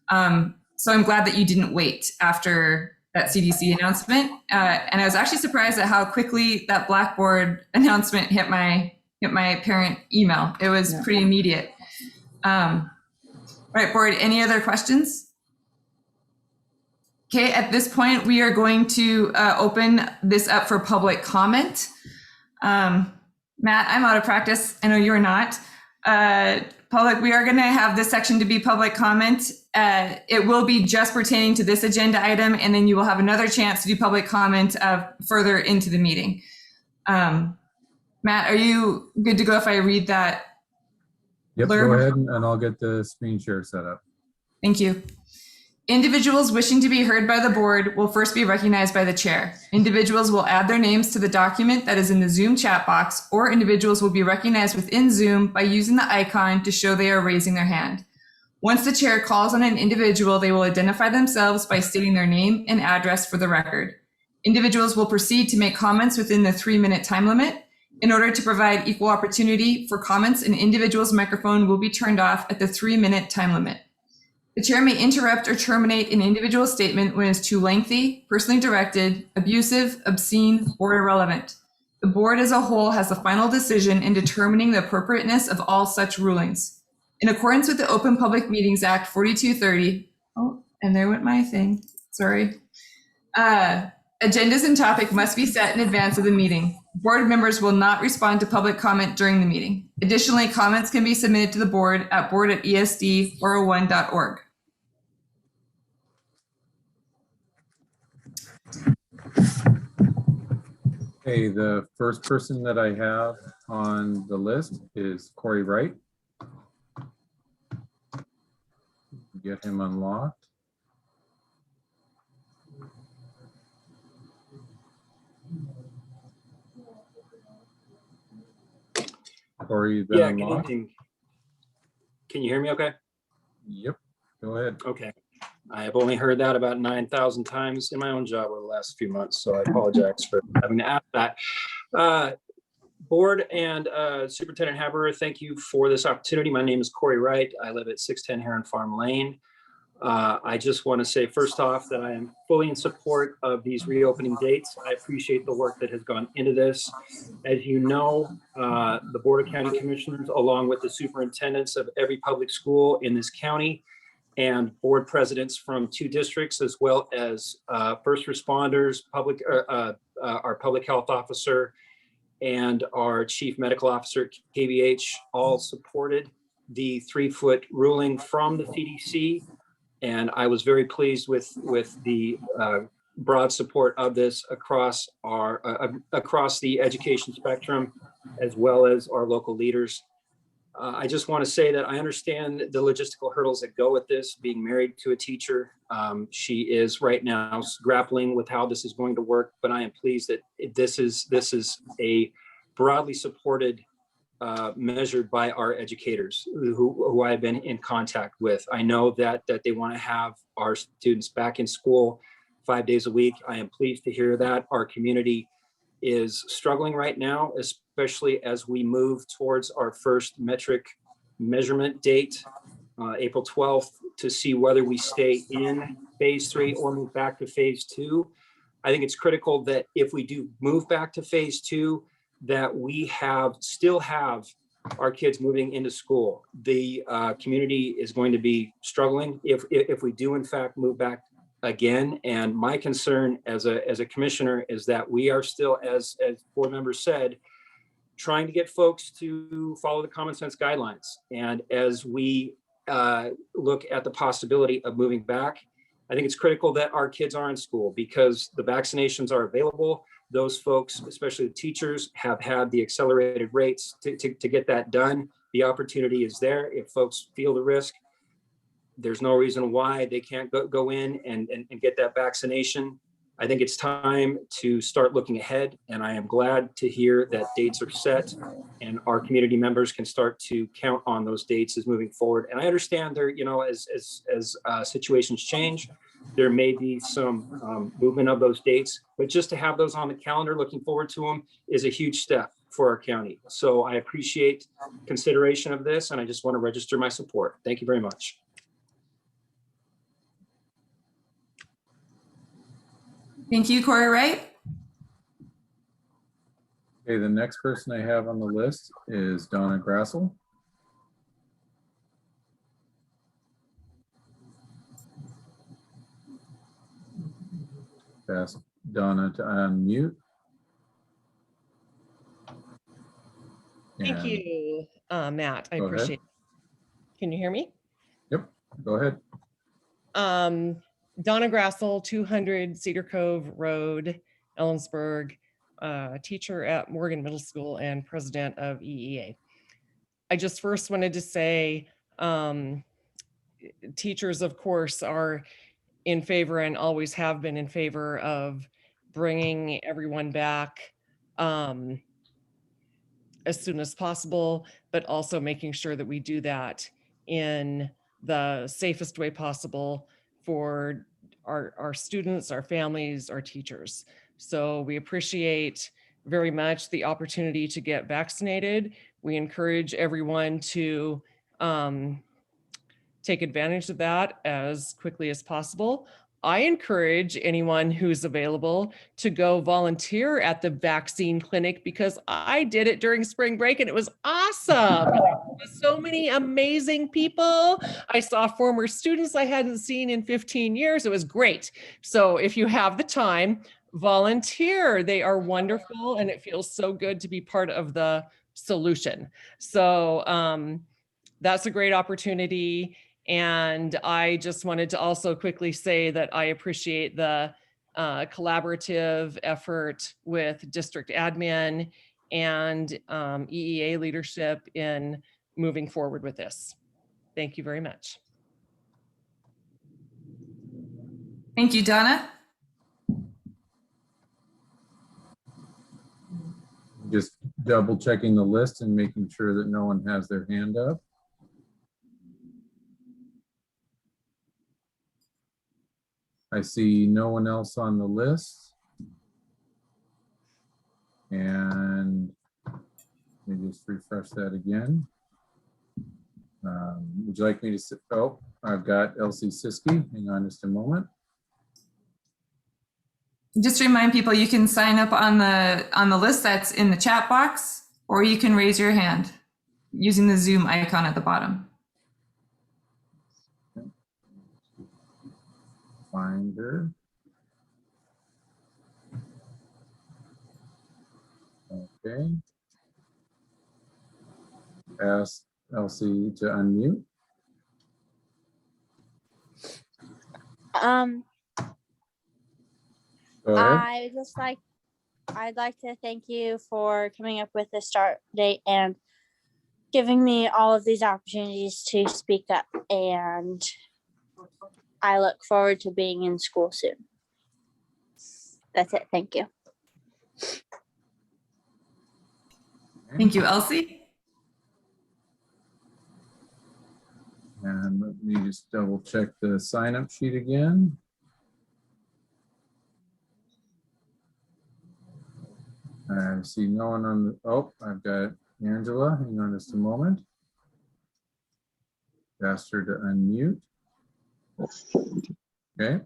So I'm glad that you didn't wait after that CDC announcement. And I was actually surprised at how quickly that Blackboard announcement hit my parent email. It was pretty immediate. All right, board, any other questions? Okay, at this point, we are going to open this up for public comment. Matt, I'm out of practice. I know you're not. Public, we are going to have this section to be public comment. It will be just pertaining to this agenda item, and then you will have another chance to do public comment further into the meeting. Matt, are you good to go if I read that? Yep, blurb? go ahead and I'll get the screen share set up. Thank you. Individuals wishing to be heard by the board will first be recognized by the chair. Individuals will add their names to the document that is in the Zoom chat box, or individuals will be recognized within Zoom by using the icon to show they are raising their hand. Once the chair calls on an individual, they will identify themselves by stating their name and address for the record. Individuals will proceed to make comments within the 3-minute time limit. In order to provide equal opportunity for comments, an individual's microphone will be turned off at the 3-minute time limit. The chair may interrupt or terminate an individual statement when it's too lengthy, personally directed, abusive, obscene, or irrelevant. The board as a whole has the final decision in determining the appropriateness of all such rulings. In accordance with the Open Public Meetings Act 4230, oh, and there went my thing, sorry. Agendas and topic must be set in advance of the meeting. Board members will not respond to public comment during the meeting. Additionally, comments can be submitted to the board at board@esd401.org. Okay, the first person that I have on the list is Corey Wright. Get him unlocked. Corey, you've been Yeah, good unlocked? evening. Can you hear me okay? Yep, go ahead. Okay. I have only heard that about 9,000 times in my own job over the last few months, so I apologize for having to ask that. Board and Superintendent Haberer, thank you for this opportunity. My name is Corey Wright. I live at 610 Heron Farm Lane. I just want to say first off that I am fully in support of these reopening dates. I appreciate the work that has gone into this. As you know, the Board of County Commissioners, along with the superintendents of every public school in this county, and board presidents from 2 districts, as well as first responders, our public health officer, and our chief medical officer at KVH, all supported the 3-foot ruling from the CDC. And I was very pleased with the broad support of this across across the education spectrum, as well as our local leaders. I just want to say that I understand the logistical hurdles that go with this, being married to a teacher. She is right now grappling with how this is going to work, but I am pleased that this is a broadly supported measured by our educators who I've been in contact with. I know that they want to have our students back in school 5 days a week. I am pleased to hear that. Our community is struggling right now, especially as we move towards our first metric measurement date, April 12th, to see whether we stay in phase 3 or move back to phase 2. I think it's critical that if we do move back to phase 2, that we still have our kids moving into school. The community is going to be struggling if we do in fact move back again. And my concern as a commissioner is that we are still, as board members said, trying to get folks to follow the common sense guidelines. And as we look at the possibility of moving back, I think it's critical that our kids are in school because the vaccinations are available. Those folks, especially the teachers, have had the accelerated rates to get that done. The opportunity is there if folks feel the risk. There's no reason why they can't go in and get that vaccination. I think it's time to start looking ahead, and I am glad to hear that dates are set and our community members can start to count on those dates as moving forward. And I understand there, you know, as situations change, there may be some movement of those dates, but just to have those on the calendar, looking forward to them, is a huge step for our county. So I appreciate consideration of this, and I just want to register my support. Thank you very much. Thank you, Corey Wright. Okay, the next person I have on the list is Donna Grassel. Ask Donna to unmute. Thank And you, Matt. I go ahead. appreciate it. Can you hear me? Yep, go ahead. Donna Grassel, 200 Cedar Cove Road, Ellensburg, teacher at Morgan Middle School and president of EEA. I just first wanted to say teachers, of course, are in favor and always have been in favor of bringing everyone back as soon as possible, but also making sure that we do that in the safest way possible for our students, our families, our teachers. So we appreciate very much the opportunity to get vaccinated. We encourage everyone to take advantage of that as quickly as possible. I encourage anyone who's available to go volunteer at the vaccine clinic because I did it during spring break and it was awesome. So many amazing people. I saw former students I hadn't seen in 15 years. It was great. So if you have the time, volunteer. They are wonderful and it feels so good to be part of the solution. So that's a great opportunity. And I just wanted to also quickly say that I appreciate the collaborative effort with district admin and EEA leadership in moving forward with this. Thank you very much. Thank you, Donna. Just double checking the list and making sure that no one has their hand up. I see no one else on the list. And let me just refresh that again. Would you like me to sit? Oh, I've got Elsie Siskey. Hang on just a moment. Just remind people you can sign up on the list that's in the chat box, or you can raise your hand using the Zoom icon at the bottom. Find her. Okay. Ask Elsie to unmute. Go ahead. I'd like to thank you for coming up with the start date and giving me all of these opportunities to speak up, and I look forward to being in school soon. That's it. Thank you. Thank you, Elsie. And let me just double check the sign up sheet again. I see no one on the, oh, I've got Angela. Hang on just a moment. Asked her to unmute. Okay,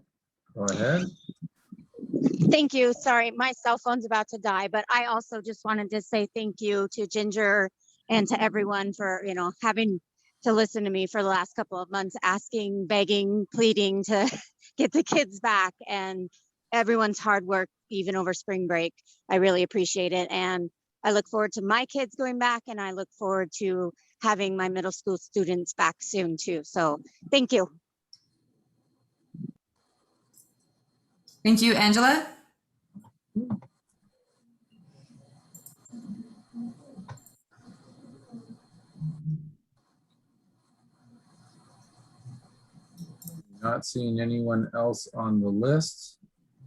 go ahead. Thank you. Sorry, my cell phone's about to die, but I also just wanted to say thank you to Ginger and to everyone for, you know, having to listen to me for the last couple of months, asking, begging, pleading to get the kids back, and everyone's hard work, even over spring break. I really appreciate it. And I look forward to my kids going back, and I look forward to having my middle school students back soon too. So thank you. Thank you, Angela. not seeing anyone else on the list,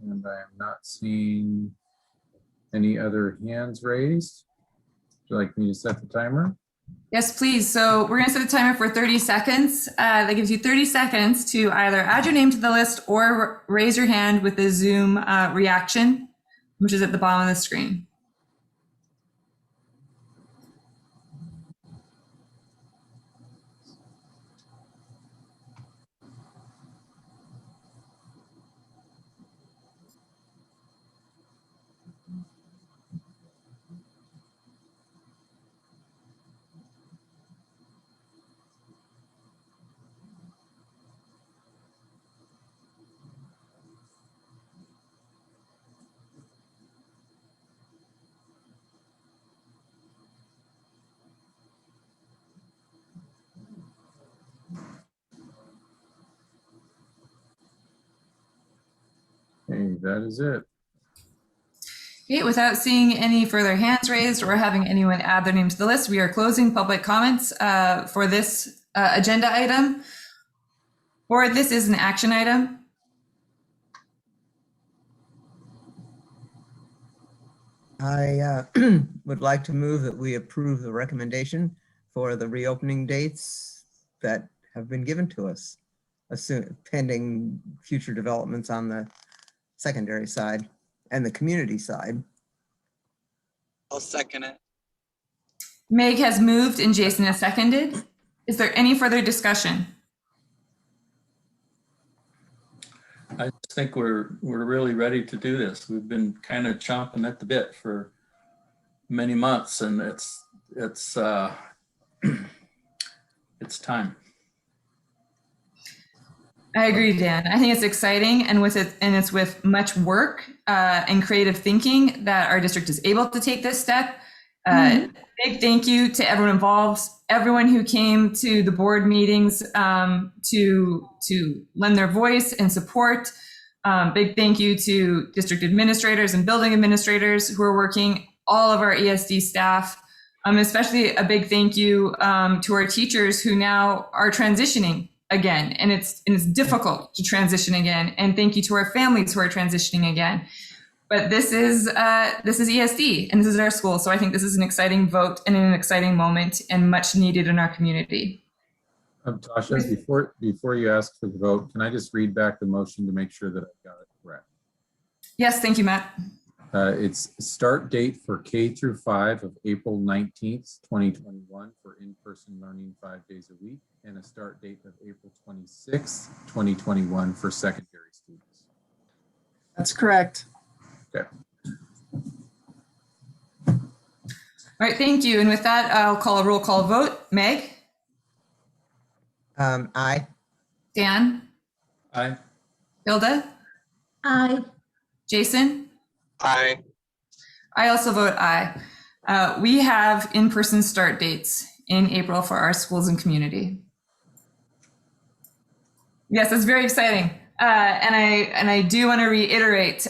and I am not seeing any other hands raised. Would you like me to set the timer? Yes, please. So we're going to set a timer for 30 seconds. That gives you 30 seconds to either add your name to the list or raise your hand with the Zoom reaction, which is at the bottom of the screen. Okay, that is it. Okay, without seeing any further hands raised or having anyone add their name to the list, we are closing public comments for this agenda item. Or this is an action item. I would like to move that we approve the recommendation for the reopening dates that have been given to us, pending future developments on the secondary side and the community side. I'll second it. Meg has moved and Jason has seconded. Is there any further discussion? I think we're really ready to do this. We've been kind of chomping at the bit for many months, and it's it's time. I agree, Dan. I think it's exciting, and it's with much work and creative thinking that our district is able to take this step. Big thank you to everyone involved, everyone who came to the board meetings to lend their voice and support. Big thank you to district administrators and building administrators who are working, all of our ESD staff, especially a big thank you to our teachers who now are transitioning again, and it's difficult to transition again. And thank you to our families who are transitioning again. But this is ESD, and this is our school. So I think this is an exciting vote and an exciting moment and much needed in our community. Tasha, before you ask for the vote, can I just read back the motion to make sure that I got it correct? Yes, thank you, Matt. It's start date for K through 5 of April 19th, 2021 for in-person learning 5 days a week, and a start date of April 26th, 2021 for secondary students. That's correct. Okay. All right, thank you. And with that, I'll call a roll call vote. Meg? Aye. Dan? Aye. Hilda? Aye. Jason? Aye. I also vote aye. We have in-person start dates in April for our schools and community. Yes, that's very exciting. And I do want to reiterate,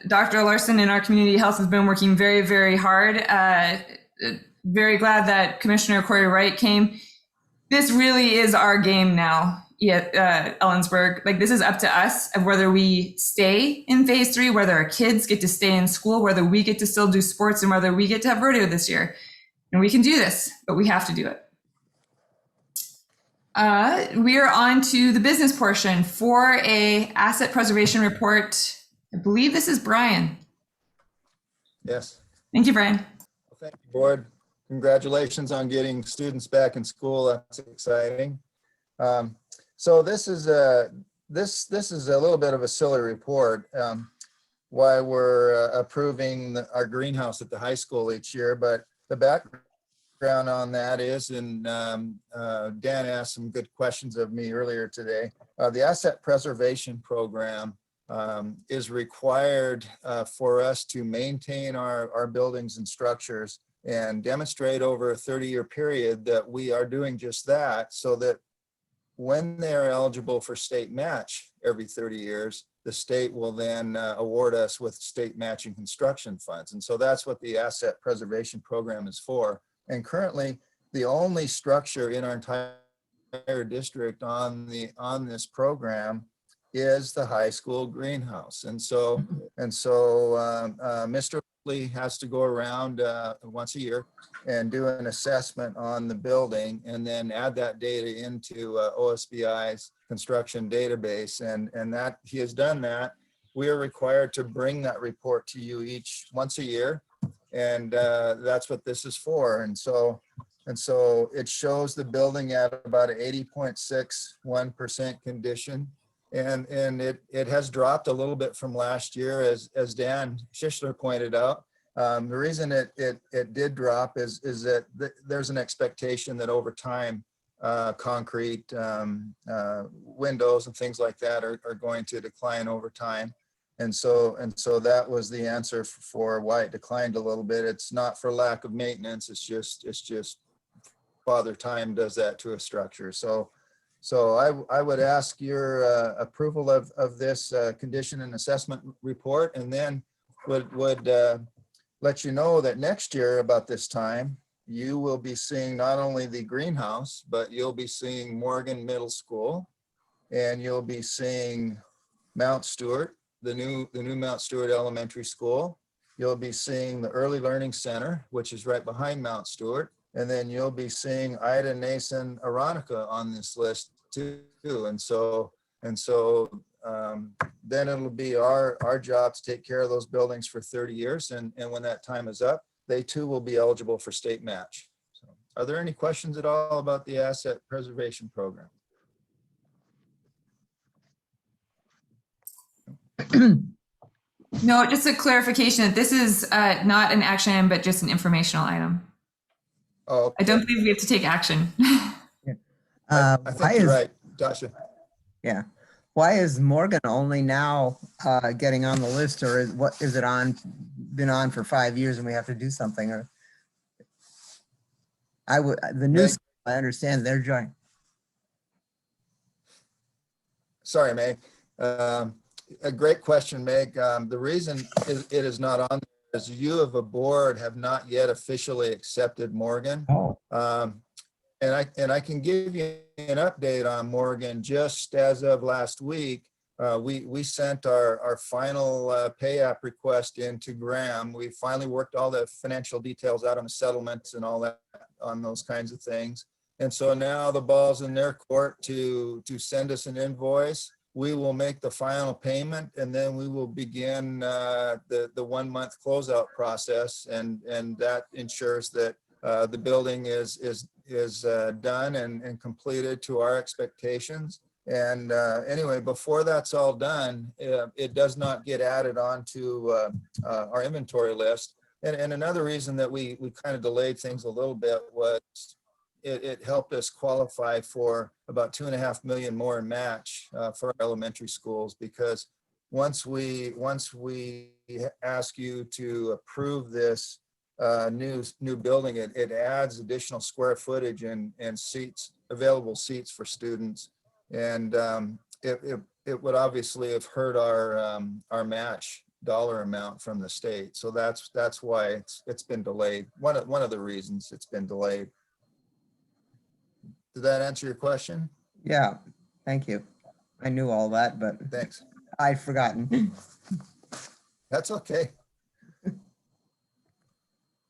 Dr. Larson in our community health has been working very, very hard. Very glad that Commissioner Corey Wright came. This really is our game now, Ellensburg. Like, this is up to us of whether we stay in phase 3, whether our kids get to stay in school, whether we get to still do sports, and whether we get to have rodeo this year. And we can do this, but we have to do it. We are on to the business portion for a asset preservation report. I believe this is Brian. Yes. Thank you, Brian. Well, thank you, board. Congratulations on getting students back in school. That's exciting. So this is a little bit of a silly report. Why we're approving our greenhouse at the high school each year, but the background on that is, and Dan asked some good questions of me earlier today. The asset preservation program is required for us to maintain our buildings and structures and demonstrate over a 30-year period that we are doing just that, so that when they're eligible for state match every 30 years, the state will then award us with state matching construction funds. And so that's what the asset preservation program is for. And currently, the only structure in our entire entire district on this program is the high school greenhouse. And so Mr. Lee has to go around once a year and do an assessment on the building and then add that data into OSBI's construction database. And that he has done that. We are required to bring that report to you once a year. And that's what this is for. And so it shows the building at about 80.61% condition. And it has dropped a little bit from last year, as Dan Schischler pointed out. The reason it did drop is that there's an expectation that over time, concrete windows and things like that are going to decline over time. And so that was the answer for why it declined a little bit. It's not for lack of maintenance. It's just Father Time does that to a structure. So I would ask your approval of this condition and assessment report, and then would let you know that next year about this time, you will be seeing not only the greenhouse, but you'll be seeing Morgan Middle School, and you'll be seeing Mount Stewart, the new Mount Stewart Elementary School. You'll be seeing the Early Learning Center, which is right behind Mount Stewart. And then you'll be seeing Ida, Nason, Aronica on this list too. And so then it'll be our job to take care of those buildings for 30 years. And when that time is up, they too will be eligible for state match. So are there any questions at all about the asset preservation program? No, just a clarification that this is not an action item, but just an informational item. Oh, okay. I don't believe we have to take action. I think you're right, Tasha. Yeah. Why is Morgan only now getting on the list, or is it been on for 5 years and we have to do something? Or the new school, I understand they're joining. Sorry, Meg. A great question, Meg. The reason it is not on there is you of a board have not yet officially accepted Morgan. Oh. And I can give you an update on Morgan. Just as of last week, we sent our final pay app request into Graham. We finally worked all the financial details out on the settlements and all that, on those kinds of things. And so now the ball's in their court to send us an invoice. We will make the final payment, and then we will begin the 1 month closeout process, and that ensures that the building is done and completed to our expectations. And anyway, before that's all done, it does not get added onto our inventory list. And another reason that we kind of delayed things a little bit was it helped us qualify for about $2.5 million more in match for our elementary schools, because once we ask you to approve this new building, it adds additional square footage and seats, available seats for students. And it would obviously have hurt our match dollar amount from the state. So that's why it's been delayed. One of the reasons it's been delayed. Did that answer your question? Yeah, thank you. I knew all that, but Thanks. I'd forgotten. That's okay.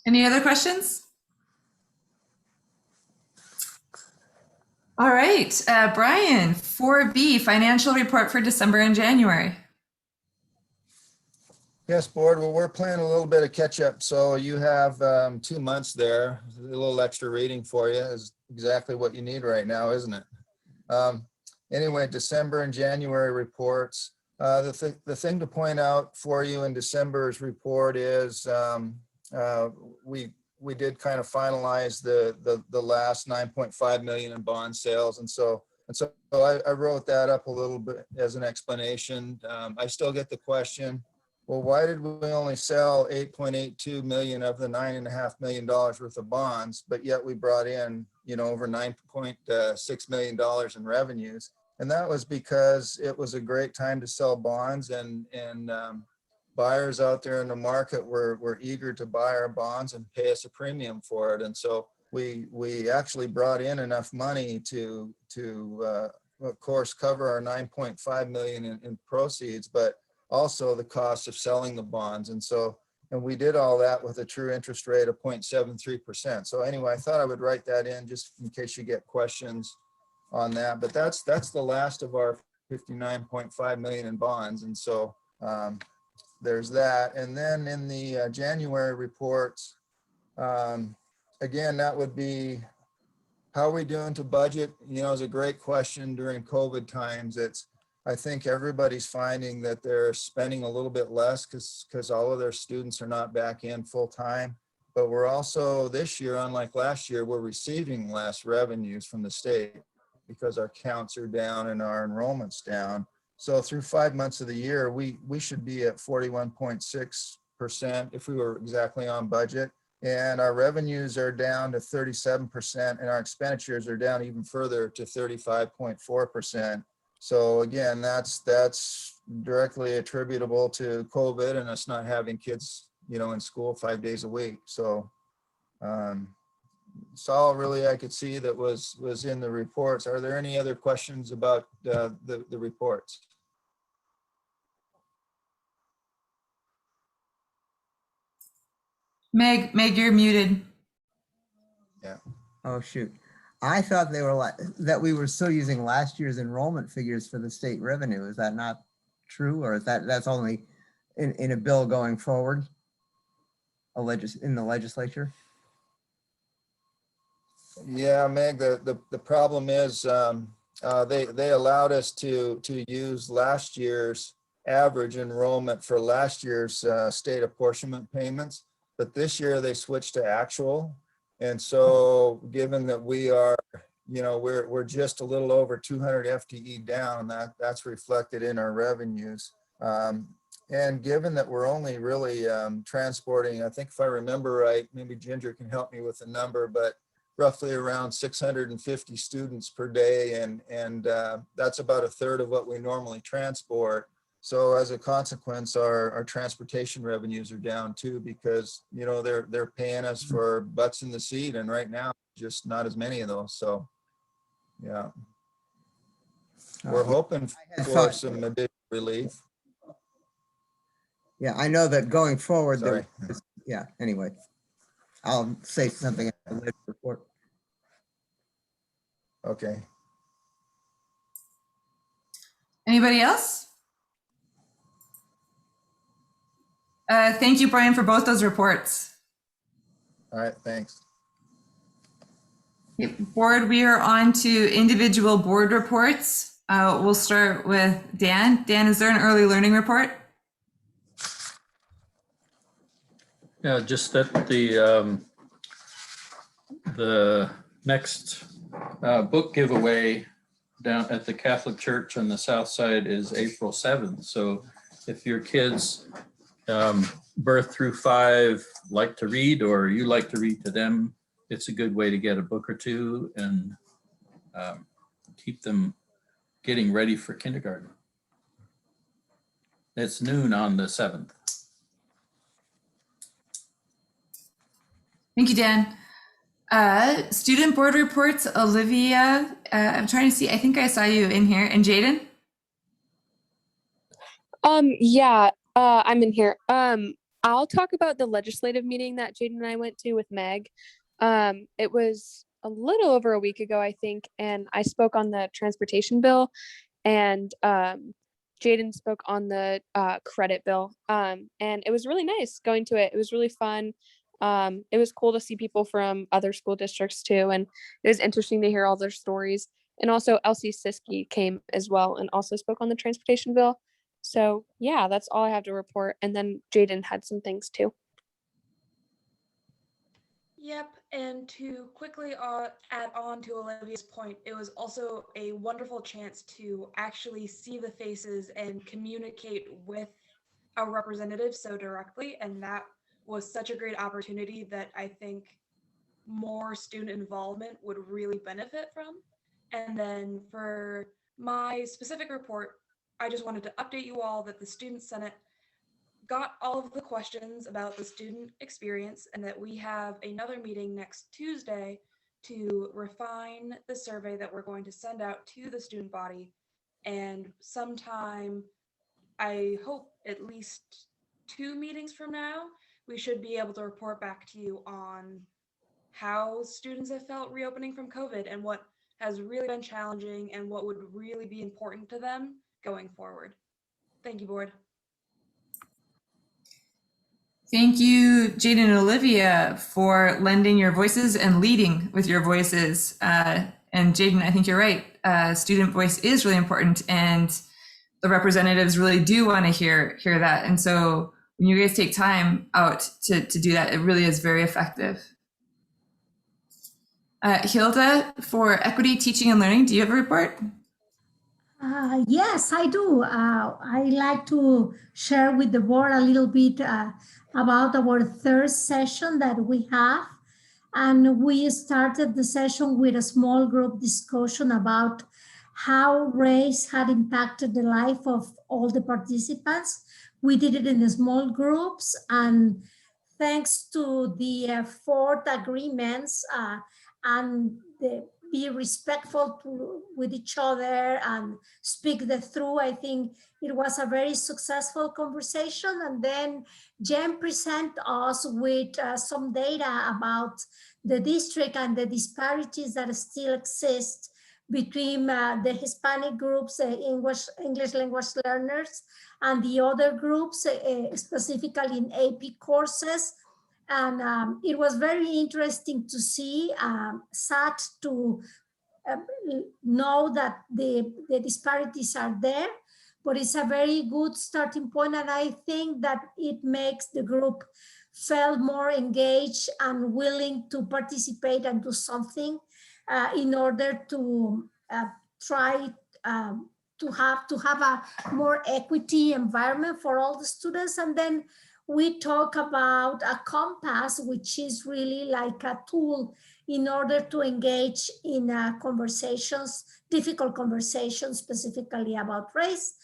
Any other questions? All right, Brian, 4B, financial report for December and January. Yes, board. Well, we're playing a little bit of catch up. So you have 2 months there. A little extra reading for you is exactly what you need right now, isn't it? Anyway, December and January reports. The thing to point out for you in December's report is we did kind of finalize the last 9.5 million in bond sales. And so I wrote that up a little bit as an explanation. I still get the question, well, why did we only sell 8.82 million of the $9.5 million worth of bonds, but yet we brought in, over $9.6 million in revenues? And that was because it was a great time to sell bonds, and buyers out there in the market were eager to buy our bonds and pay us a premium for it. And so we actually brought in enough money to of course, cover our 9.5 million in proceeds, but also the cost of selling the bonds. And we did all that with a true interest rate of 0.73%. So anyway, I thought I would write that in just in case you get questions on that. But that's the last of our 59.5 million in bonds. And so there's that. And then in the January reports, again, that would be, how are we doing to budget? You know, is a great question during COVID times. I think everybody's finding that they're spending a little bit less because all of their students are not back in full time. But we're also this year, unlike last year, we're receiving less revenues from the state because our counts are down and our enrollment's down. So through 5 months of the year, we should be at 41.6% if we were exactly on budget. And our revenues are down to 37% and our expenditures are down even further to 35.4%. So again, that's directly attributable to COVID and us not having kids, you know, in school 5 days a week. So it's all really I could see that was in the reports. Are there any other questions about the reports? Meg, you're muted. Yeah. Oh, shoot. I thought they were that we were still using last year's enrollment figures for the state revenue. Is that not true? Or is that's only in a bill going forward? In the legislature? Yeah, Meg, the problem is they allowed us to use last year's average enrollment for last year's state apportionment payments, but this year they switched to actual. And so given that we are, you know, we're just a little over 200 FTE down, that's reflected in our revenues. And given that we're only really transporting, I think if I remember right, maybe Ginger can help me with the number, but roughly around 650 students per day. And that's about a third of what we normally transport. So as a consequence, our transportation revenues are down too, because, you know, they're paying us for butts in the seat. And right now, just not as many of those. So, yeah, we're hoping for some additional relief. Yeah, I know that going forward, Sorry. yeah, anyway, I'll say something in the later report. Okay. Anybody else? Thank you, Brian, for both those reports. All right, thanks. Okay, board, we are on to individual board reports. We'll start with Dan. Dan, is there an early learning report? Yeah, just that the next book giveaway down at the Catholic Church on the south side is April 7th. So if your kids birth through 5 like to read, or you like to read to them, it's a good way to get a book or two and keep them getting ready for kindergarten. It's noon on the 7th. Thank you, Dan. Student board reports, Olivia, I'm trying to see, I think I saw you in here, and Jaden? Yeah, I'm in here. I'll talk about the legislative meeting that Jaden and I went to with Meg. It was a little over a week ago, I think, and I spoke on the transportation bill, and Jaden spoke on the credit bill. And it was really nice going to it. It was really fun. It was cool to see people from other school districts too, and it was interesting to hear all their stories. And also Elsie Siskey came as well and also spoke on the transportation bill. So yeah, that's all I have to report. And then Jaden had some things too. Yep, and to quickly add on to Olivia's point, it was also a wonderful chance to actually see the faces and communicate with our representatives so directly, and that was such a great opportunity that I think more student involvement would really benefit from. And then for my specific report, I just wanted to update you all that the Student Senate got all of the questions about the student experience and that we have another meeting next Tuesday to refine the survey that we're going to send out to the student body. And sometime, I hope at least 2 meetings from now, we should be able to report back to you on how students have felt reopening from COVID and what has really been challenging and what would really be important to them going forward. Thank you, board. Thank you, Jaden and Olivia, for lending your voices and leading with your voices. And Jaden, I think you're right. Student voice is really important, and the representatives really do want to hear that. And so when you guys take time out to do that, it really is very effective. Hilda, for equity, teaching and learning, do you have a report? Yes, I do. I like to share with the board a little bit about our third session that we have. And we started the session with a small group discussion about how race had impacted the life of all the participants. We did it in small groups, and thanks to the 4 agreements and be respectful with each other and speak the truth, I think it was a very successful conversation. And then Jen presented us with some data about the district and the disparities that still exist between the Hispanic groups, English language learners, and the other groups, specifically in AP courses. And it was very interesting to see, sad to know that the disparities are there, but it's a very good starting point. And I think that it makes the group feel more engaged and willing to participate and do something in order to try to have a more equity environment for all the students. And then we talk about a compass, which is really like a tool in order to engage in conversations, difficult conversations, specifically about race.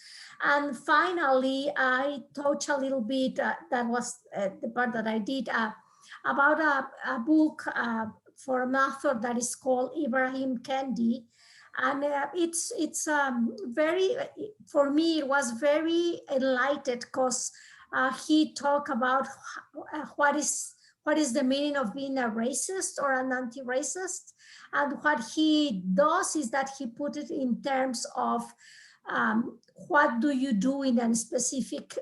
And finally, I touched a little bit, that was the part that I did, about a book for an author that is called Ibrahim Kendi. And it's very, for me, it was very enlightened, because he talked about what is the meaning of being a racist or an anti-racist. And what he does is that he put it in terms of what do you do in a specific,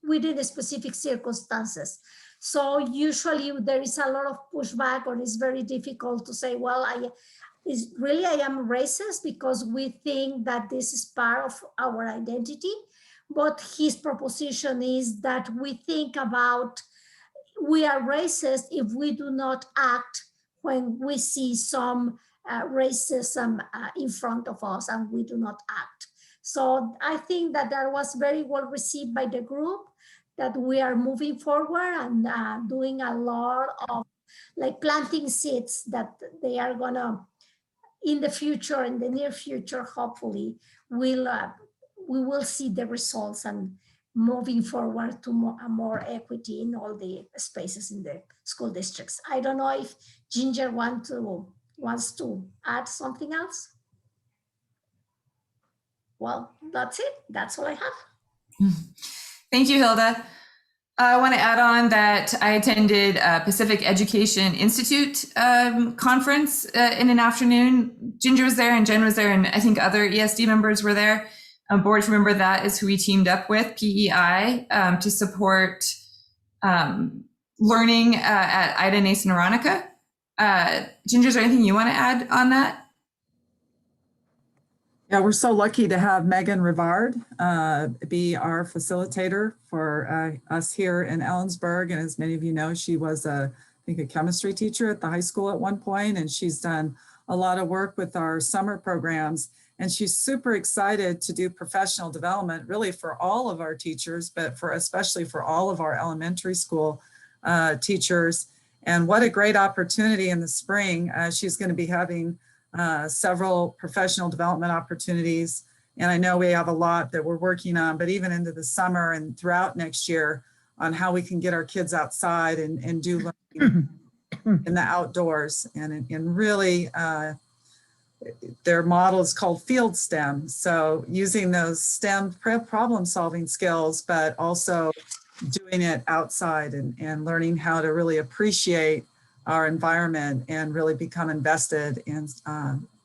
within specific circumstances. So usually there is a lot of pushback, or it's very difficult to say, well, I am racist, because we think that this is part of our identity. But his proposition is that we think about, we are racist if we do not act when we see some racism in front of us and we do not act. So I think that that was very well received by the group, that we are moving forward and doing a lot of like planting seeds that they are gonna, in the future, in the near future, hopefully, we will see the results and moving forward to more equity in all the spaces in the school districts. I don't know if Ginger wants to add something else. Well, that's it. That's all I have. Thank you, Hilda. I want to add on that I attended a Pacific Education Institute conference in an afternoon. Ginger was there and Jen was there, and I think other ESD members were there. Board member, that is who we teamed up with, PEI, to support learning at Ida Nason Aronica. Ginger, is there anything you want to add on that? Yeah, we're so lucky to have Megan Rivard be our facilitator for us here in Ellensburg. And as many of you know, she was I think a chemistry teacher at the high school at one point, and she's done a lot of work with our summer programs. And she's super excited to do professional development really for all of our teachers, but especially for all of our elementary school teachers. And what a great opportunity in the spring. She's going to be having several professional development opportunities. And I know we have a lot that we're working on, but even into the summer and throughout next year on how we can get our kids outside and do learning in the outdoors, and really their model is called field STEM. So using those STEM problem solving skills, but also doing it outside and learning how to really appreciate our environment and really become invested in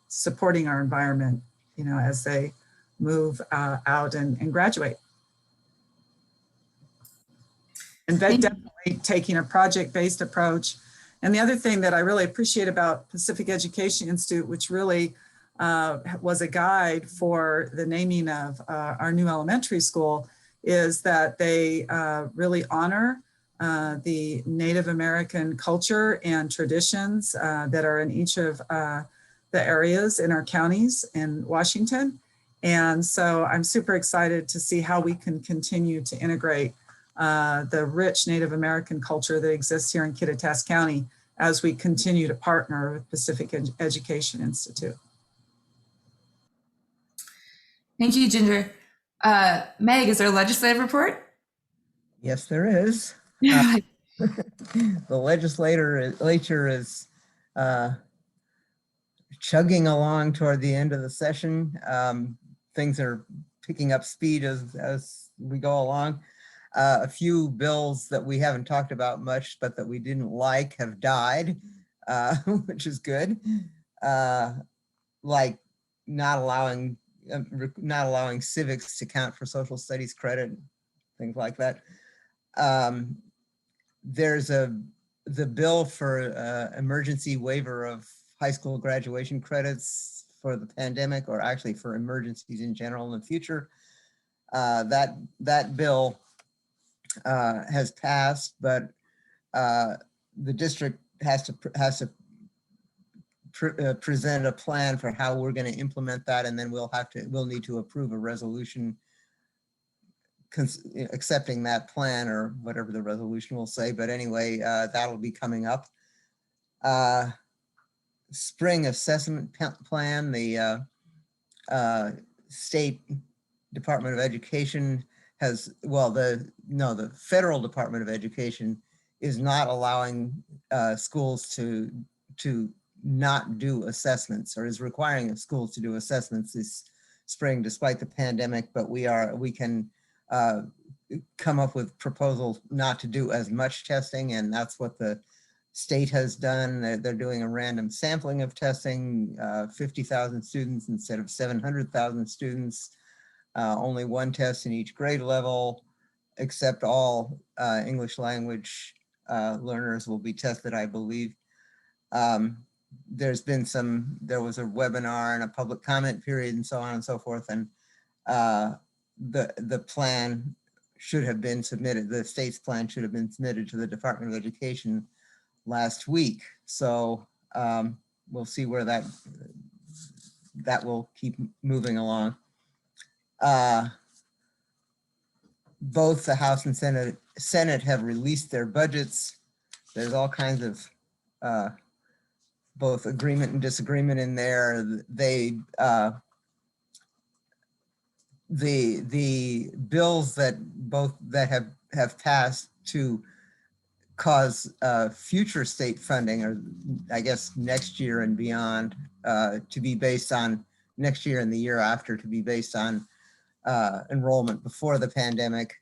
supporting our environment, you know, as they move out and graduate. And definitely taking a project-based approach. And the other thing that I really appreciate about Pacific Education Institute, which really was a guide for the naming of our new elementary school, is that they really honor the Native American culture and traditions that are in each of the areas in our counties in Washington. And so I'm super excited to see how we can continue to integrate the rich Native American culture that exists here in Kittitas County as we continue to partner with Pacific Education Institute. Thank you, Ginger. Meg, is there a legislative report? Yes, there is. The legislature is chugging along toward the end of the session. Things are picking up speed as we go along. A few bills that we haven't talked about much, but that we didn't like, have died, which is good. Like not allowing civics to count for social studies credit, things like that. There's the bill for emergency waiver of high school graduation credits for the pandemic, or actually for emergencies in general in the future. That bill has passed, but the district has to present a plan for how we're going to implement that, and then we'll need to approve a resolution accepting that plan, or whatever the resolution will say. But anyway, that'll be coming up. Spring assessment plan, the State Department of Education has, well, the Federal Department of Education is not allowing schools to not do assessments, or is requiring schools to do assessments this spring despite the pandemic, but we can come up with proposals not to do as much testing, and that's what the state has done. They're doing a random sampling of testing, 50,000 students instead of 700,000 students. Only one test in each grade level, except all English language learners will be tested, I believe. There was a webinar and a public comment period and so on and so forth. And the plan should have been submitted. The state's plan should have been submitted to the Department of Education last week. So we'll see where that will keep moving along. Both the House and Senate have released their budgets. There's all kinds of both agreement and disagreement in there. The bills that have passed to cause future state funding, or I guess next year and beyond, to be based on next year and the year after, to be based on enrollment before the pandemic,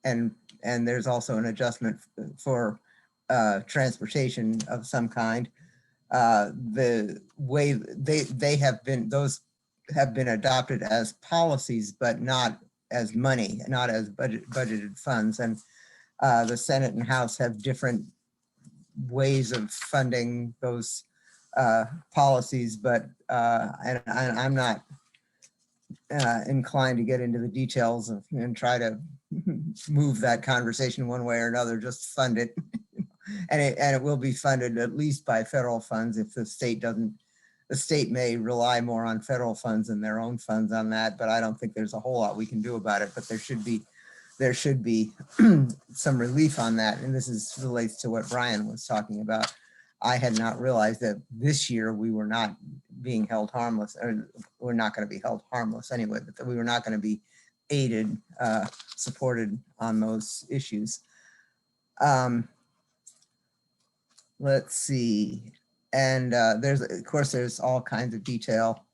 and there's also an adjustment for transportation of some kind. The way those have been adopted as policies, but not as money, not as budgeted funds. And the Senate and House have different ways of funding those policies, but and I'm not inclined to get into the details and try to move that conversation one way or another. Just fund it, and it will be funded at least by federal funds. If the state doesn't, the state may rely more on federal funds than their own funds on that. But I don't think there's a whole lot we can do about it. But there should be some relief on that. And this relates to what Brian was talking about. I had not realized that this year we were not being held harmless, or we're not going to be held harmless anyway, but that we were not going to be aided, supported on those issues. let's see. And of course, there's all kinds of detail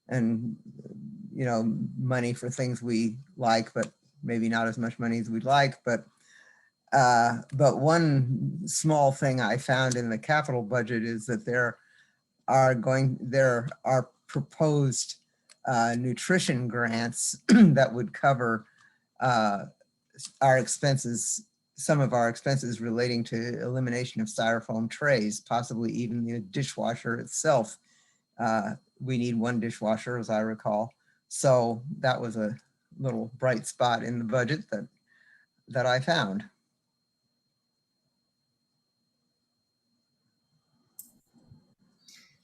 and, money for things we like, but maybe not as much money as we'd like. But one small thing I found in the capital budget is that there are proposed nutrition grants that would cover our expenses, some of our expenses relating to elimination of styrofoam trays, possibly even the dishwasher itself. We need one dishwasher, as I recall. So that was a little bright spot in the budget that I found.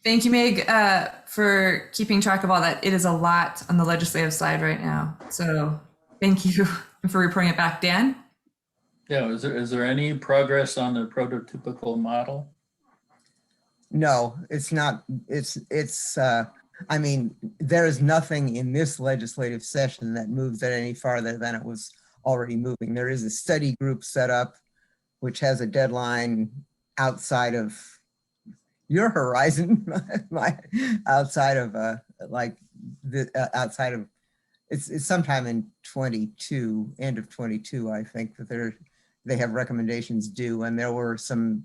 Thank you, Meg, for keeping track of all that. It is a lot on the legislative side right now. So thank you for reporting it back. Dan? Yeah, is there any progress on the prototypical model? No, it's not. I mean, there is nothing in this legislative session that moves it any farther than it was already moving. There is a study group set up, which has a deadline outside of your horizon, outside of it's sometime in 22, end of 22, I think, that they have recommendations due, and there were some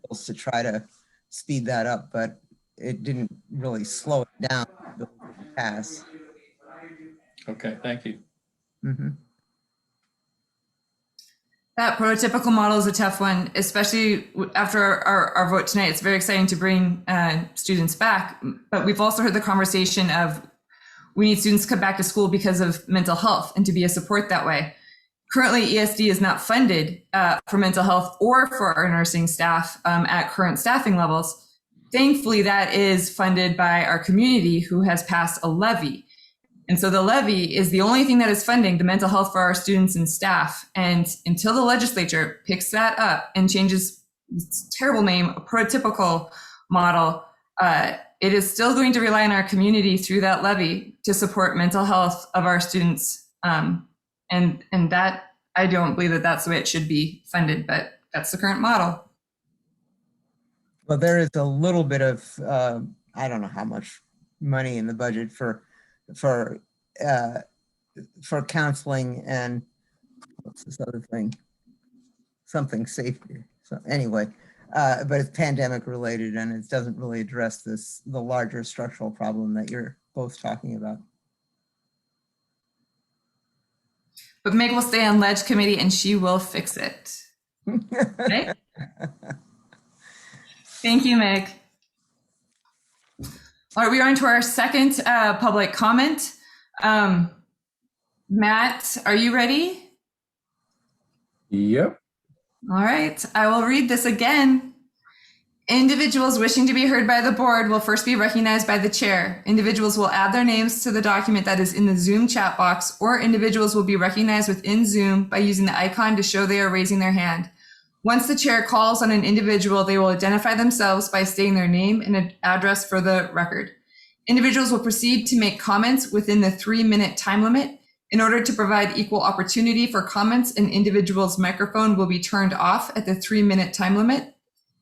bills to try to speed that up, but it didn't really slow it down. The pass. Okay, thank you. Mm-hmm. That prototypical model is a tough one, especially after our vote tonight. It's very exciting to bring students back, but we've also heard the conversation of we need students to come back to school because of mental health and to be a support that way. Currently, ESD is not funded for mental health or for our nursing staff at current staffing levels. Thankfully, that is funded by our community, who has passed a levy. And so the levy is the only thing that is funding the mental health for our students and staff. And until the legislature picks that up and changes this terrible name, a prototypical model, it is still going to rely on our community through that levy to support mental health of our students. And that, I don't believe that that's the way it should be funded, but that's the current model. Well, there is a little bit of, I don't know how much money in the budget for counseling and what's this other thing? Something safety. So anyway, but it's pandemic related and it doesn't really address the larger structural problem that you're both talking about. But Meg will stay on Ledge Committee and she will fix it. Okay? Thank you, Meg. All right, we are into our second public comment. Matt, are you ready? Yep. All right, I will read this again. Individuals wishing to be heard by the board will first be recognized by the chair. Individuals will add their names to the document that is in the Zoom chat box, or individuals will be recognized within Zoom by using the icon to show they are raising their hand. Once the chair calls on an individual, they will identify themselves by stating their name and an address for the record. Individuals will proceed to make comments within the 3-minute time limit. In order to provide equal opportunity for comments, an individual's microphone will be turned off at the 3-minute time limit.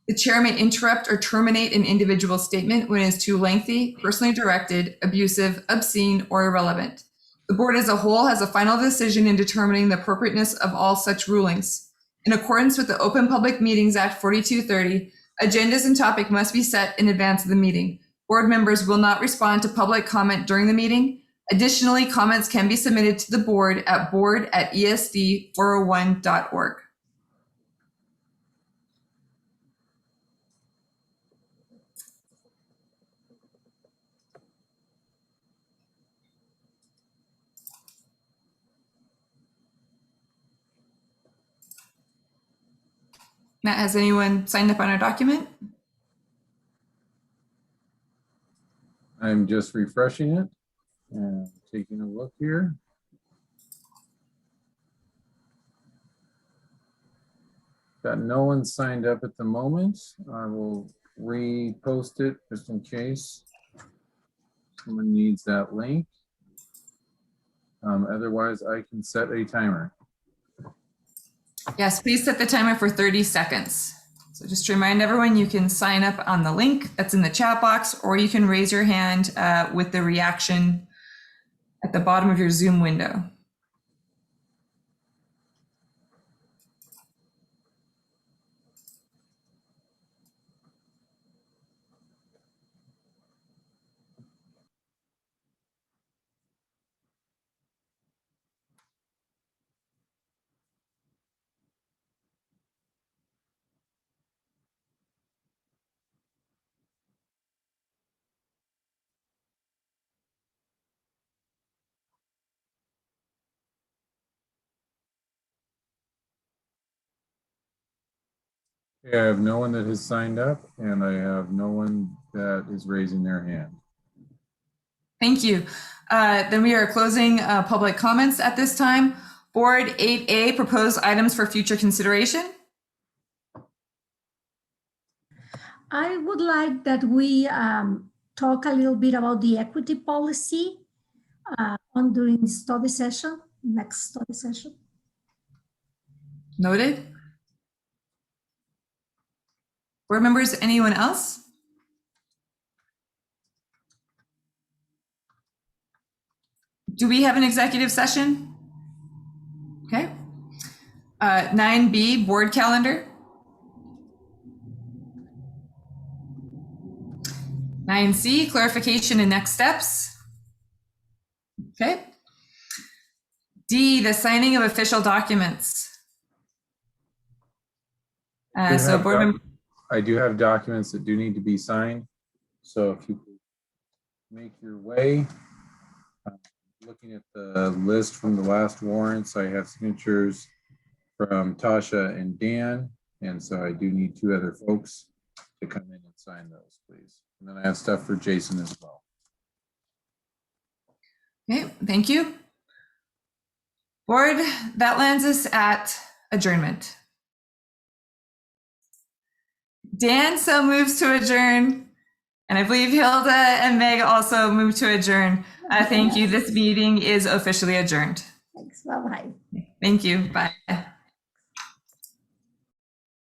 The chair may interrupt or terminate an individual's statement when it is too lengthy, personally directed, abusive, obscene, or irrelevant. The board as a whole has a final decision in determining the appropriateness of all such rulings. In accordance with the Open Public Meetings Act 4230, agendas and topic must be set in advance of the meeting. Board members will not respond to public comment during the meeting. Additionally, comments can be submitted to the board at board@esd401.org. Matt, has anyone signed up on our document? I'm just refreshing it and taking a look here. Got no one signed up at the moment. I will repost it just in case someone needs that link. Otherwise, I can set a timer. Yes, please set the timer for 30 seconds. So just to remind everyone, you can sign up on the link that's in the chat box, or you can raise your hand with the reaction at the bottom of your Zoom window. Okay, I have no one that has signed up, and I have no one that is raising their hand. Thank you. Then we are closing public comments at this time. Board 8A, proposed items for future consideration. I would like that we talk a little bit about the equity policy on during the study session, next study session. Noted. Board members, anyone else? Do we have an executive session? Okay. 9B, board calendar. 9C, clarification and next steps. Okay. D, the signing of official documents. So board member. I do have documents that do need to be signed. So if you could make your way, looking at the list from the last warrants, I have signatures from Tasha and Dan. And so I do need 2 other folks to come in and sign those, please. And then I have stuff for Jason as well. Okay, thank you. Board, that lands us at adjournment. Dan so moves to adjourn, and I believe Hilda and Meg also move to adjourn. Thank you. This meeting is officially adjourned. Thanks. Bye-bye. Thank you. Bye.